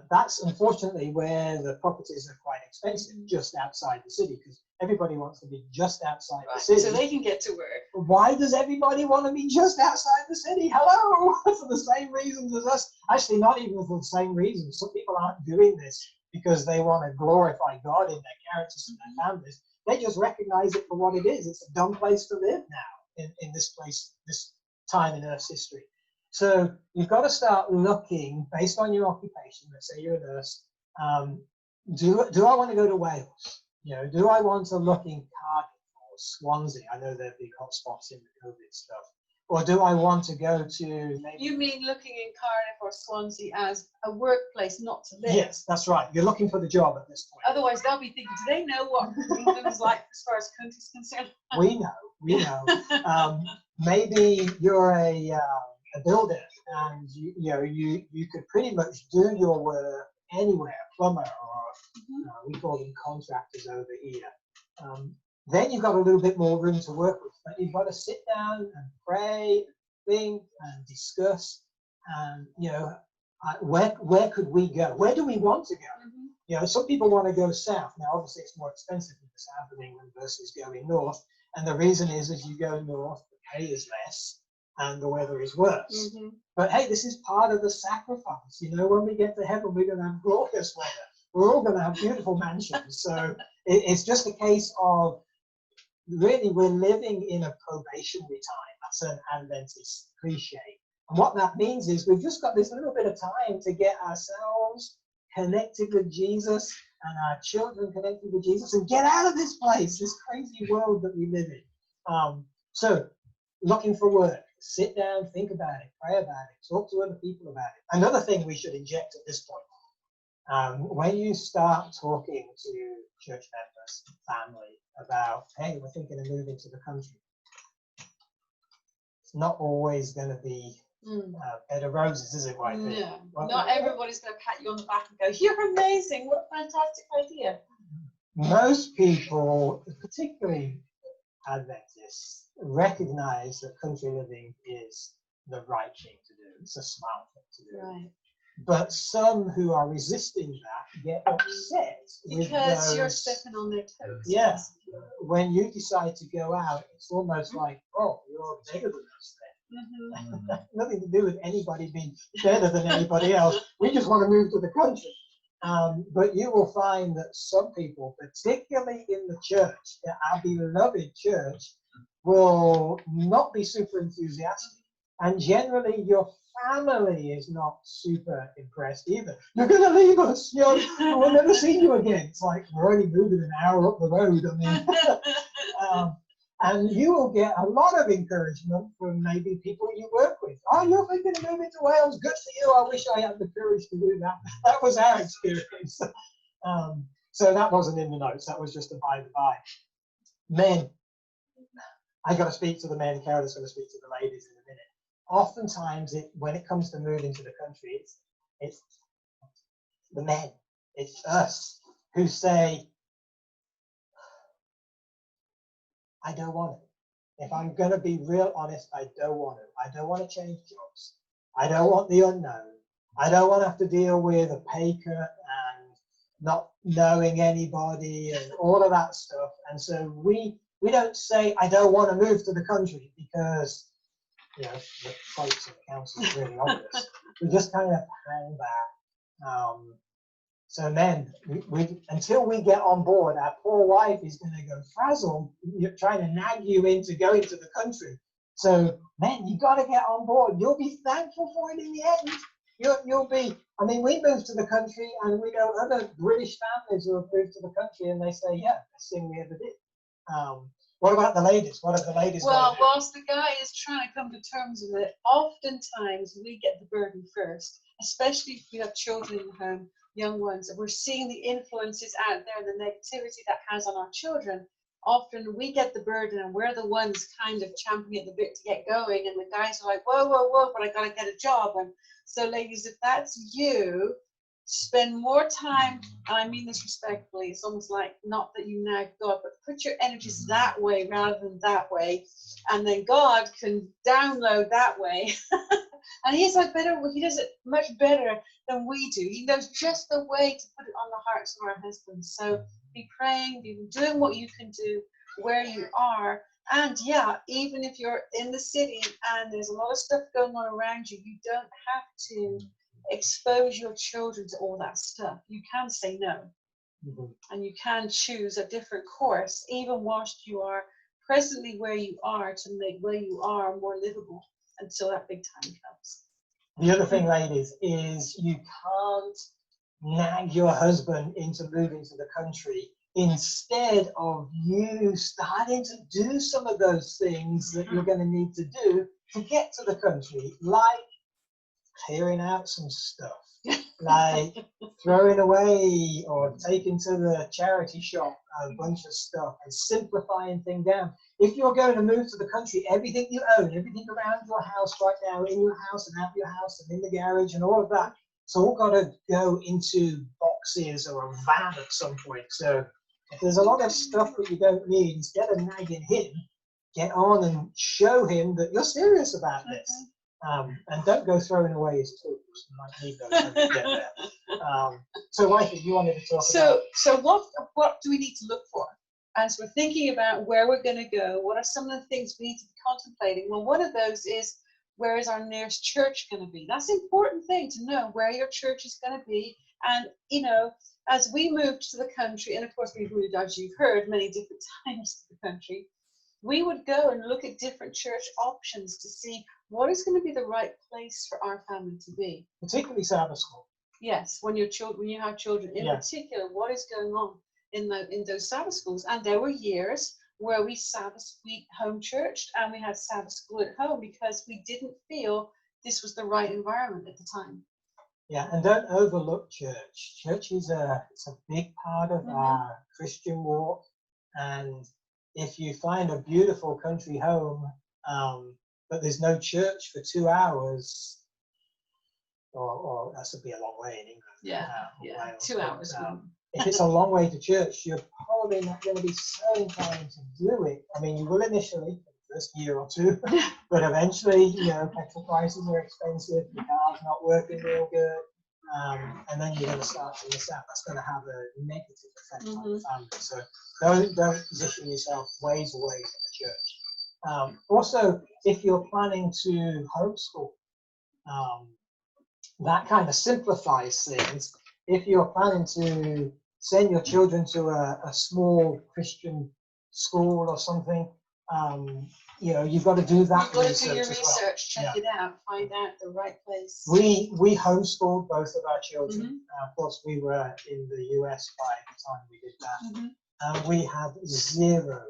that's unfortunately where the properties are quite expensive, just outside the city, because Everybody wants to be just outside the Right, city. so they can get to work. Why does everybody want to be just outside the city? Hello, for the same reasons as us. Actually, not even for the same reasons. Some people aren't doing this because they want to glorify God in their characters and their families. They just recognize it for what it is. It's a dumb place to live now in this place, this time in Earth's history. So you've got to start looking based on your occupation. Let's say you're a nurse. Do I want to go to Wales? You know, do I want to look in Cardiff or Swansea? I know they're big hotspots in the COVID stuff. Or do I want to go to maybe... You mean looking in Cardiff or Swansea as a workplace, not to live? Yes, that's right. You're looking for the job at this point. Otherwise, they'll be thinking, do they know what England is like as far as country's concerned? We know. Maybe you're a builder, and you could pretty much do your work anywhere, plumber or we call them contractors over here. Then you've got a little bit more room to work with, but you've got to sit down and pray, think and discuss, and where could we go? Where do we want to go? Some people want to go south. Now, obviously, it's more expensive in the south of England versus going north, and the reason is as you go north, the pay is less and the weather is worse. But hey, this is part of the sacrifice. When we get to heaven, we're going to have glorious weather. We're all going to have beautiful mansions. So it's just a case of really we're living in a probationary time. That's an Adventist cliche. And what that means is we've just got this little bit of time to get ourselves connected with Jesus and our children connected with Jesus and get out of this place, this crazy world that we live in. So looking for work, sit down, think about it, pray about it, talk to other people about it. Another thing we should inject at this point, when you start talking to church members, family, about, hey, we're thinking of moving to the country, it's not always going to be bed of roses, is it, right? No, not everybody's going to pat you on the back and go, you're amazing, what a fantastic idea. Most people, particularly Adventists, recognize that country living is the right thing to do. It's a smart thing to do. Right. But some who are resisting that get upset because you're stepping on their toes. Yeah. When you decide to go out, it's almost like, oh, you're bigger than us then. Nothing to do with anybody being better than anybody else. We just want to move to the country. But you will find that some people, particularly in the church, our beloved church, will not be super enthusiastic. And generally, your family is not super impressed either. You're going to leave us. We'll never see you again. It's like we're only moving an hour up the road. I mean, and you will get a lot of encouragement from maybe people you work with. Oh, you're thinking of moving to Wales. Good for you. I wish I had the courage to do that. That was our experience. So that wasn't in the notes. That was just a by the by. Men, I got to speak to the men. Carolyn's going to speak to the ladies in a minute. Oftentimes, when it comes to moving to the country, it's the men, it's us who say, I don't want it. If I'm going to be real honest, I don't want it. I don't want to change jobs. I don't want the unknown. I don't want to have to deal with a pay cut and not knowing anybody and all of that stuff. And so we don't say, I don't want to move to the country because the folks in the council is really obvious. We just kind of hang back. So men, until we get on board, our poor wife is going to go frazzled, trying to nag you into going to the country. So men, you got to get on board. You'll be thankful for it in the end. You'll be. I mean, we moved to the country, and we know other British families who have moved to the country, and they say, yeah, best thing we ever did. What about the ladies? What have the ladies got to do? Whilst the guy is trying to come to terms with it, oftentimes we get the burden first, especially if we have children in the home, young ones, and we're seeing the influences out there and the negativity that has on our children. Often we get the burden and we're the ones kind of champing at the bit to get going, and the guys are like, whoa, whoa, whoa, but I gotta get a job. And so ladies, if that's you, spend more time, and I mean this respectfully, it's almost like not that you nag God, but put your energies that way rather than that way, and then God can download that way And he's like he does it much better than we do. He knows just the way to put it on the hearts of our husbands. So be praying, be doing what you can do where you are. And yeah, even if you're in the city and there's a lot of stuff going on around you, you don't have to expose your children to all that stuff. You can say no. And you can choose a different course, even whilst you are presently where you are, to make where you are more livable until that big time comes. The other thing, ladies, is you can't nag your husband into moving to the country instead of you starting to do some of those things that you're going to need to do to get to the country, like clearing out some stuff, like throwing away or taking to the charity shop a bunch of stuff and simplifying things down. If you're going to move to the country, everything you own, everything around your house right now, in your house and out your house and in the garage and all of that, it's all got to go into boxes or a van at some point. So if there's a lot of stuff that you don't need, instead of nagging him, get on and show him that you're serious about this. And don't go throwing away his tools. You might need those when you get there. So, Mikey, you wanted to talk about... So what do we need to look for? As we're thinking about where we're going to go, what are some of the things we need to be contemplating? Well, one of those is, where is our nearest church going to be? That's an important thing to know, where your church is going to be. And, you know, as we moved to the country, and of course we've moved, as you've heard, many different times to the country, we would go and look at different church options to see what is going to be the right place for our family to be. Particularly Sabbath school. Yes, when you have children, in particular, what is going on in those Sabbath schools? And there were years where we home churched and we had Sabbath school at home because we didn't feel this was the right environment at the time. Yeah, and don't overlook church. Church is it's a big part of our Christian walk. And if you find a beautiful country home, but there's no church for 2 hours, or that would be a long way in England. Yeah, 2 hours. If it's a long way to church, you're probably not going to be so inclined to do it. I mean, you will initially, for the first year or two, but eventually, you know, petrol prices are expensive, the car's not working real good, and then you're going to start to miss out. That's going to have a negative effect on the family. So don't position yourself ways away from the church. Also, if you're planning to homeschool, that kind of simplifies things. If you're planning to send your children to a small Christian school or something, you know, you've got to do that. You've got to do your research, check it out, find out the right place. We homeschooled both of our children. Of course, we were in the US by the time we did that. And we had zero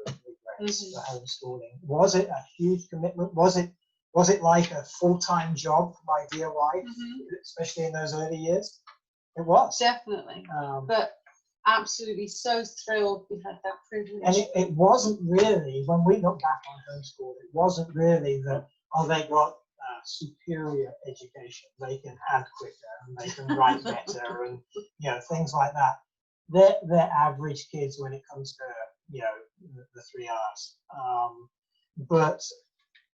regrets for homeschooling. Was it a huge commitment? Was it like a full-time job for my dear wife, especially in those early years? It was. Definitely. But absolutely so thrilled we had that privilege. And it wasn't really, when we look back on homeschool, it wasn't really that, oh, they got superior education. They can add quicker and they can write better and, you know, things like that. They're average kids when it comes to, you know, the 3 R's. But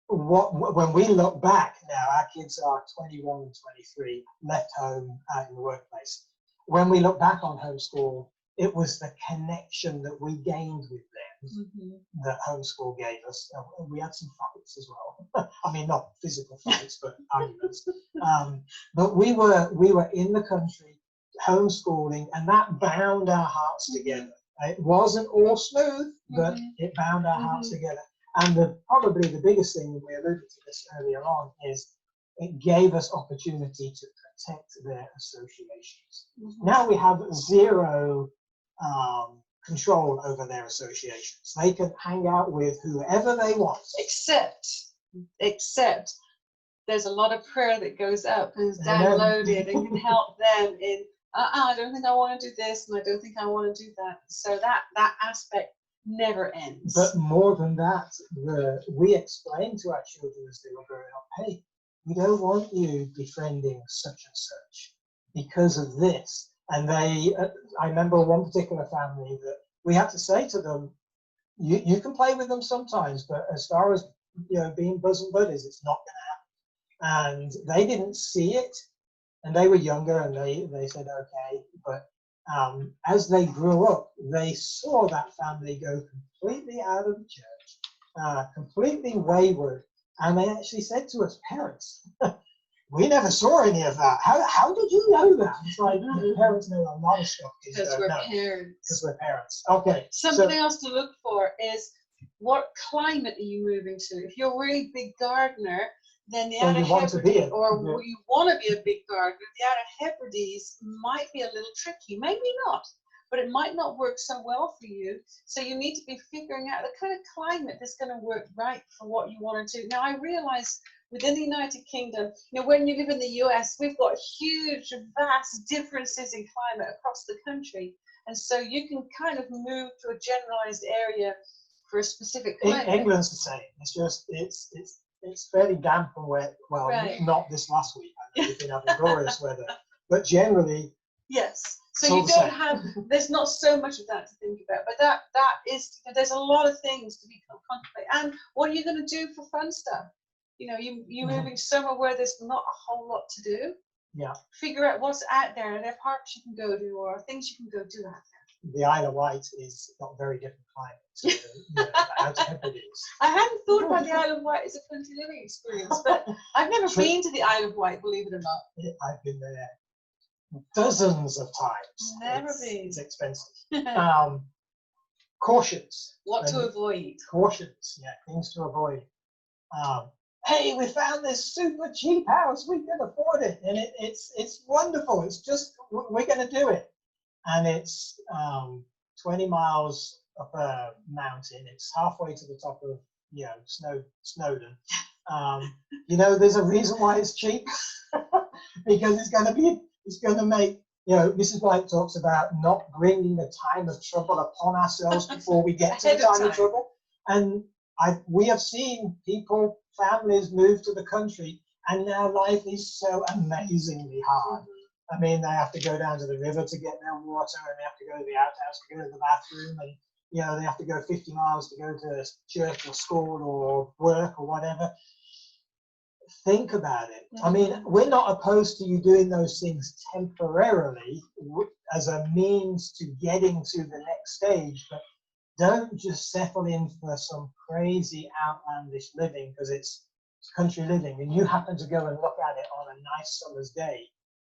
when we look back now, our kids are 21 and 23, left home, out in the workplace. When we look back on homeschool, it was the connection that we gained with them that homeschool gave us. We had some fights as well. I mean, not physical fights, but arguments. But we were in the country homeschooling, and that bound our hearts together. It wasn't all smooth, but it bound our hearts together. And probably the biggest thing, and we alluded to this earlier on, is it gave us opportunity to protect their associations. Now we have zero control over their associations. They can hang out with whoever they want. Except there's a lot of prayer that goes up and is downloaded and can help them in, I don't think I want to do this, and I don't think I want to do that. So that aspect never ends. But more than that, we explained to our children as they were growing up, hey, we don't want you befriending such and such because of this. And I remember one particular family that we had to say to them, you can play with them sometimes, but as far as, you know, being bosom buddies, it's not going to happen. and they didn't see it, and they were younger, and they said okay, but as they grew up, they saw that family go completely out of the church, completely wayward, and they actually said to us, parents, we never saw any of that. How did you know that? It's like parents know a lot of stuff. Because we're parents. Because we're parents. Okay. Something else to look for is what climate are you moving to? If you're a really big gardener, then the Outer Hebrides, or you want to be a big gardener, the Outer Hebrides might be a little tricky. Maybe not, but it might not work so well for you. So you need to be figuring out the kind of climate that's going to work right for what you want to do. Now, I realize within the United Kingdom, you know, when you live in the US, we've got huge, vast differences in climate across the country. And so you can kind of move to a generalized area for a specific climate. England's the same. It's just, it's fairly damp and wet. Well, not this last week. I know we've been having glorious weather. But generally, yes. So you don't have, there's not so much of that to think about. But that is, there's a lot of things to be contemplated. And what are you going to do for fun stuff? You know, you're moving somewhere where there's not a whole lot to do. Yeah. Figure out what's out there. Are there parks you can go to or things you can go do out there? The Isle of Wight is got a very different climate to the Outer Hebrides. I hadn't thought about the Isle of Wight as a country living experience, but I've never been to the Isle of Wight, believe it or not. I've been there dozens of times. Never been. It's expensive. Cautions. What to avoid. Cautions, yeah, things to avoid. Hey, we found this super cheap house, we can afford it, and it's wonderful, it's just, we're going to do it. And it's 20 miles up a mountain, it's halfway to the top of, you know, Snowdon. You know, there's a reason why it's cheap, because it's going to make, you know, Mrs. White talks about not bringing the time of trouble upon ourselves before we get to the time of trouble. And we have seen people, families move to the country, and now life is so amazingly hard. I mean, they have to go down to the river to get their water, and they have to go to the outhouse to go to the bathroom, and you know, they have to go 50 miles to go to church or school or work or whatever. Think about it. I mean, we're not opposed to you doing those things temporarily as a means to getting to the next stage, but don't just settle in for some crazy outlandish living because it's country living, and you happen to go and look at it on a nice summer's day,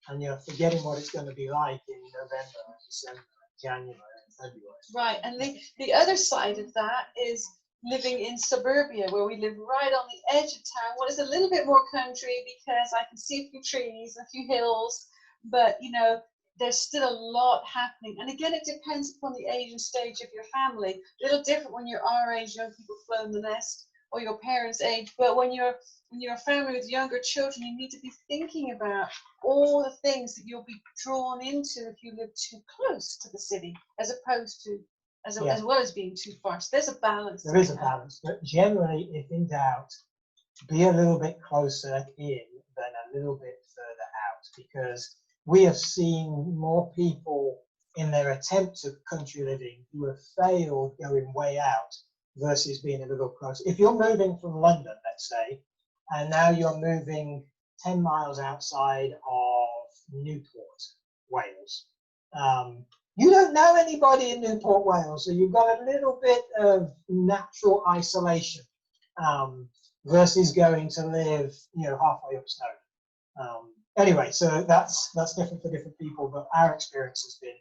and you're forgetting what it's going to be like in November, December, January, and February. Right, and the other side of that is living in suburbia, where we live right on the edge of town. Well, it's a little bit more country because I can see a few trees, a few hills, but you know, there's still a lot happening. And again, it depends upon the age and stage of your family. A little different when you're our age, young people flown the nest, or your parents' age. But when you're a family with younger children, you need to be thinking about all the things that you'll be drawn into if you live too close to the city, as opposed to, as well as being too far. So there's a balance. There is a balance, but generally, if in doubt, be a little bit closer in than a little bit further out, because we have seen more people in their attempt at country living who have failed going way out versus being a little close. If you're moving from London, let's say, and now you're moving 10 miles outside of Newport, Wales, you don't know anybody in Newport, Wales, so you've got a little bit of natural isolation versus going to live, you know, halfway up Snowdon. Anyway, so that's different for different people, but our experience has been.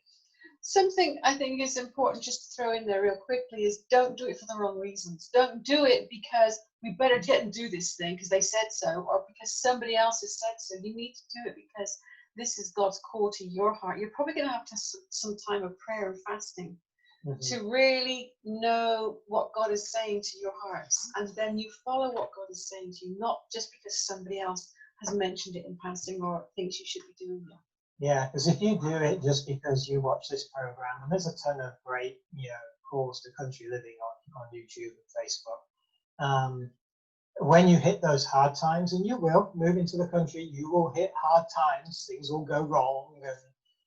Something I think is important just to throw in there real quickly is don't do it for the wrong reasons. Don't do it because we better get and do this thing because they said so, or because somebody else has said so. You need to do it because this is God's call to your heart. You're probably going to have to some time of prayer and fasting to really know what God is saying to your hearts, and then you follow what God is saying to you, not just because somebody else has mentioned it in passing or thinks you should be doing it. Yeah, because if you do it just because you watch this program, and there's a ton of great, you know, calls to country living on YouTube and Facebook. When you hit those hard times, and you will move into the country, you will hit hard times. Things will go wrong, and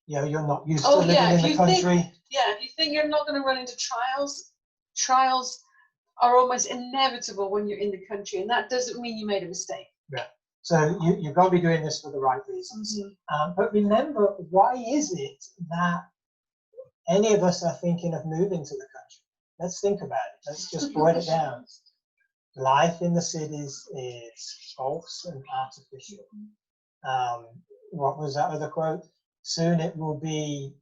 you know you're not used to living in the country. If you think you're not going to run into trials are almost inevitable when you're in the country, and that doesn't mean you made a mistake. Yeah. So you've got to be doing this for the right reasons. But remember, why is it that any of us are thinking of moving to the country? Let's think about it. Let's just boil it down. Life in the cities is false and artificial. What was that other quote? Soon it will be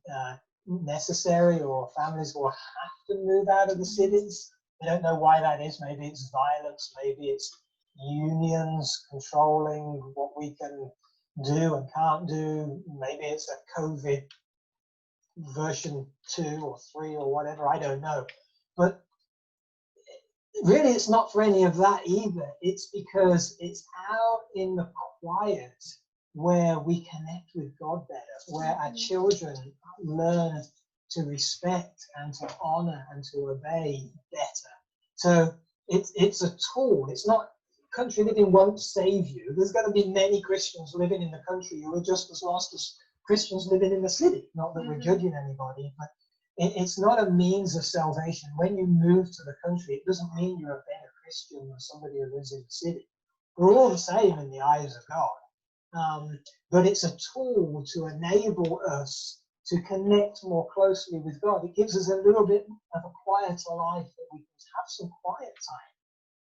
necessary, or families will have to move out of the cities. I don't know why that is. Maybe it's violence, maybe it's unions controlling what we can do and can't do. Maybe it's a COVID version 2 or 3 or whatever, I don't know. But really, it's not for any of that either. It's because it's out in the quiet where we connect with God better, where our children learn to respect and to honor and to obey better. So it's a tool. It's not, country living won't save you. There's going to be many Christians living in the country who are just as lost as Christians living in the city. Not that we're judging anybody, but it's not a means of salvation. When you move to the country, it doesn't mean you're a better Christian than somebody who lives in the city. We're all the same in the eyes of God. But it's a tool to enable us to connect more closely with God. It gives us a little bit of a quieter life, that we can have some quiet time.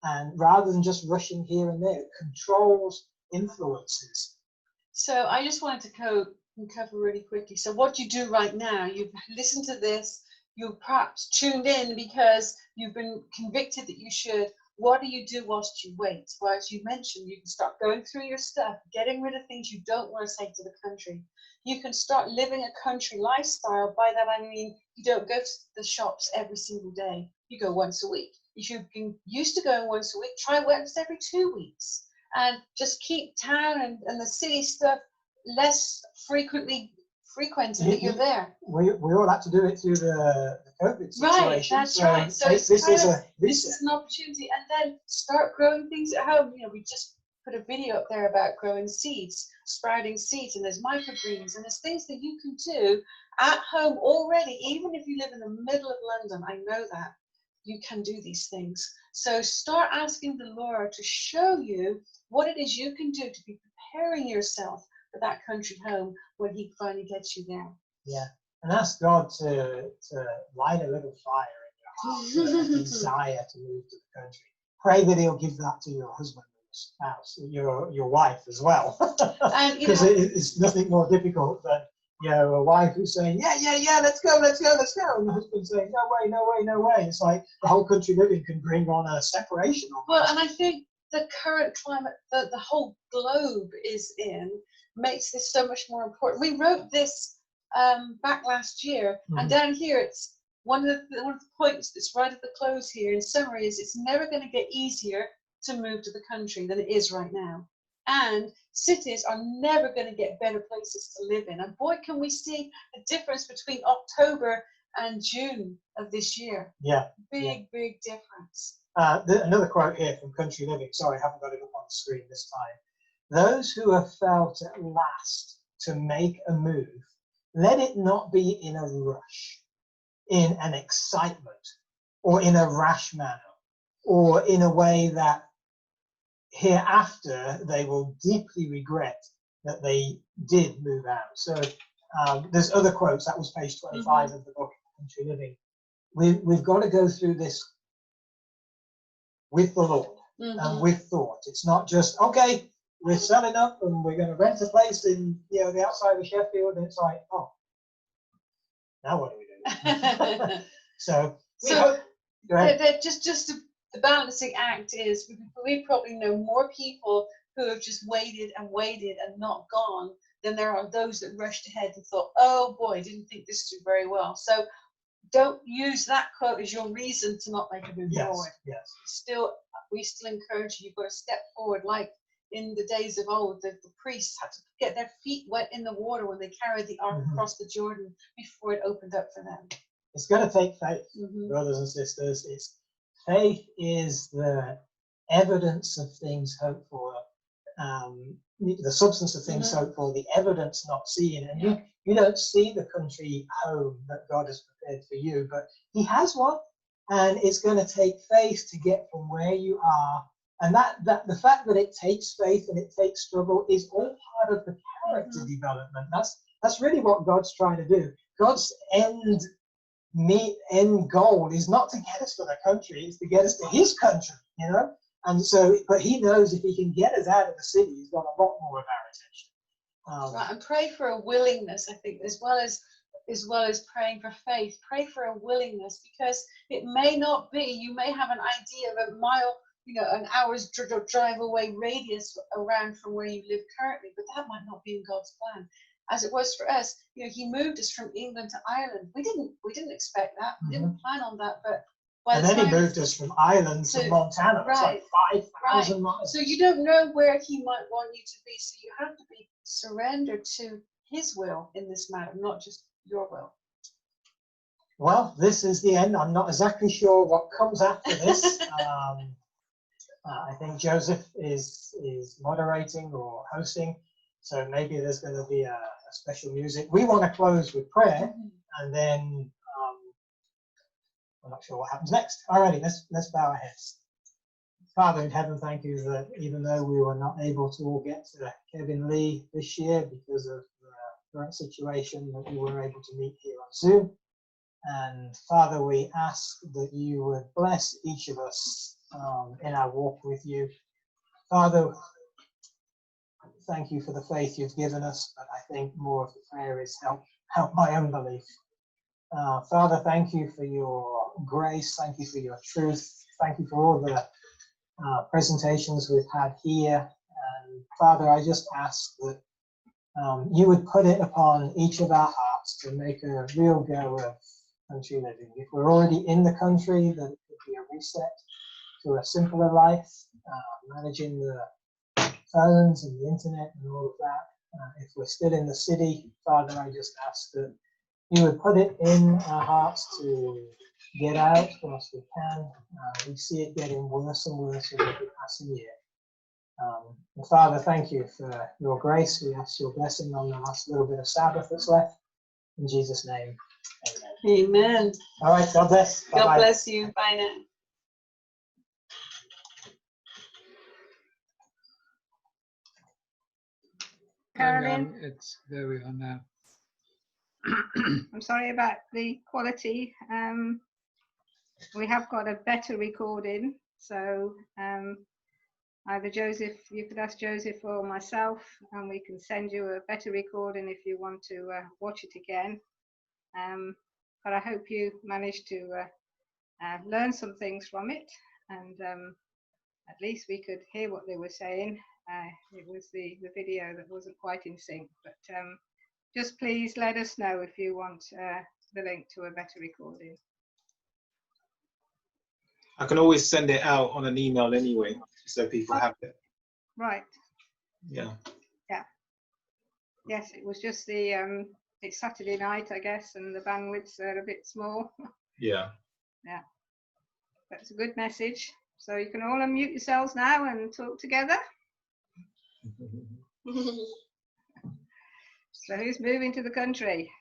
And rather than just rushing here and there, it controls influences. So I just wanted to cover really quickly. So what you do right now, you've listened to this, you've perhaps tuned in because you've been convicted that you should. What do you do whilst you wait? Well, as you mentioned, you can start going through your stuff, getting rid of things you don't want to take to the country. You can start living a country lifestyle. By that I mean you don't go to the shops every single day. You go once a week. If you've been used to going once a week, try once every 2 weeks. And just keep town and the city stuff less frequented that you're there. We all had to do it through the COVID situation. Right, that's right. So this is an opportunity, and then start growing things at home. You know, we just put a video up there about growing seeds, sprouting seeds, and there's microgreens, and there's things that you can do at home already, even if you live in the middle of London. I know that you can do these things. So start asking the Lord to show you what it is you can do to be preparing yourself for that country home when he finally gets you there. Yeah, and ask God to light a little fire in your heart, a desire to move to the country. Pray that he'll give that to your husband or spouse, your wife as well. Because it's nothing more difficult than, you know, a wife who's saying, yeah, let's go. And the husband saying, no way. It's like the whole country living can bring on a separation. Well, and I think the current climate that the whole globe is in makes this so much more important. We wrote this back last year, and down here it's one of the points that's right at the close here in summary is it's never going to get easier to move to the country than it is right now. And cities are never going to get better places to live in. And boy, can we see the difference between October and June of this year. Yeah. Big difference. Another quote here from Country Living. Sorry, I haven't got it up on the screen this time. Those who have felt at last to make a move, let it not be in a rush, in an excitement, or in a rash manner, or in a way that hereafter they will deeply regret that they did move out. So there's other quotes. That was page 25 of the book, Country Living. We've got to go through this with the Lord and with thought. It's not just, okay, we're selling up and we're going to rent a place in, you know, the outside of Sheffield, and it's like, oh, now what do we do? So just the balancing act is we probably know more people who have just waited and not gone than there are those that rushed ahead and thought, oh boy, didn't think this through very well. So don't use that quote as your reason to not make a move forward. Yes. We still encourage you. You've got to step forward, like in the days of old, the priests had to get their feet wet in the water when they carried the ark across the Jordan before it opened up for them. It's going to take faith, brothers and sisters. Faith is the evidence of things hoped for, the substance of things hoped for, the evidence not seen. And you don't see the country home that God has prepared for you, but he has one. And it's going to take faith to get from where you are And that the fact that it takes faith and it takes struggle is all part of the character development. That's really what God's trying to do. God's end goal is not to get us to the country, it's to get us to his country, you know? And so, but he knows if he can get us out of the city, he's got a lot more of our attention. Right, and pray for a willingness, I think, as well as praying for faith. Pray for a willingness, because it may not be, you may have an idea of a mile, an hour's drive away radius around from where you live currently, but that might not be in God's plan. As it was for us, he moved us from England to Ireland. We didn't expect that. We didn't plan on that, but and then he moved us from Ireland to Montana. Right, it's like 5,000 miles. So you don't know where he might want you to be. So you have to be surrendered to his will in this matter, not just your will. Well, this is the end. I'm not exactly sure what comes after this. I think Joseph is moderating or hosting, so maybe there's going to be a special music. We want to close with prayer, and then I'm not sure what happens next. Alrighty, let's bow our heads. Father in heaven, thank you that even though we were not able to all get to Kevin Lee this year because of the current situation, that we were able to meet here on Zoom. And Father, we ask that you would bless each of us in our walk with you. Father, thank you for the faith you've given us, but I think more of the prayer is help my unbelief. Father, thank you for your grace. Thank you for your truth. Thank you for all the presentations we've had here. And Father, I just ask that you would put it upon each of our hearts to make a real go of country living. If we're already in the country, then it could be a reset to a simpler life, managing the phones and the internet and all of that. If we're still in the city, Father, I just ask that you would put it in our hearts to get out whilst we can. We see it getting worse and worse with every passing year. And Father, thank you for your grace. We ask your blessing on the last little bit of Sabbath that's left. In Jesus' name, amen. Amen. All right, God bless. Bye-bye. God bless you. Bye now. Carolyn, There we are now. I'm sorry about the quality. We have got a better recording, so either Joseph, you could ask Joseph or myself, and we can send you a better recording if you want to watch it again. But I hope you managed to learn some things from it, and at least we could hear what they were saying. It was the video that wasn't quite in sync, but just please let us know if you want the link to a better recording. I can always send it out on an email anyway, so people have it. Right. Yeah. Yeah. Yes, it was just the it's Saturday night, I guess, and the bandwidths are a bit small. Yeah. Yeah. That's a good message. So you can all unmute yourselves now and talk together. So who's moving to the country?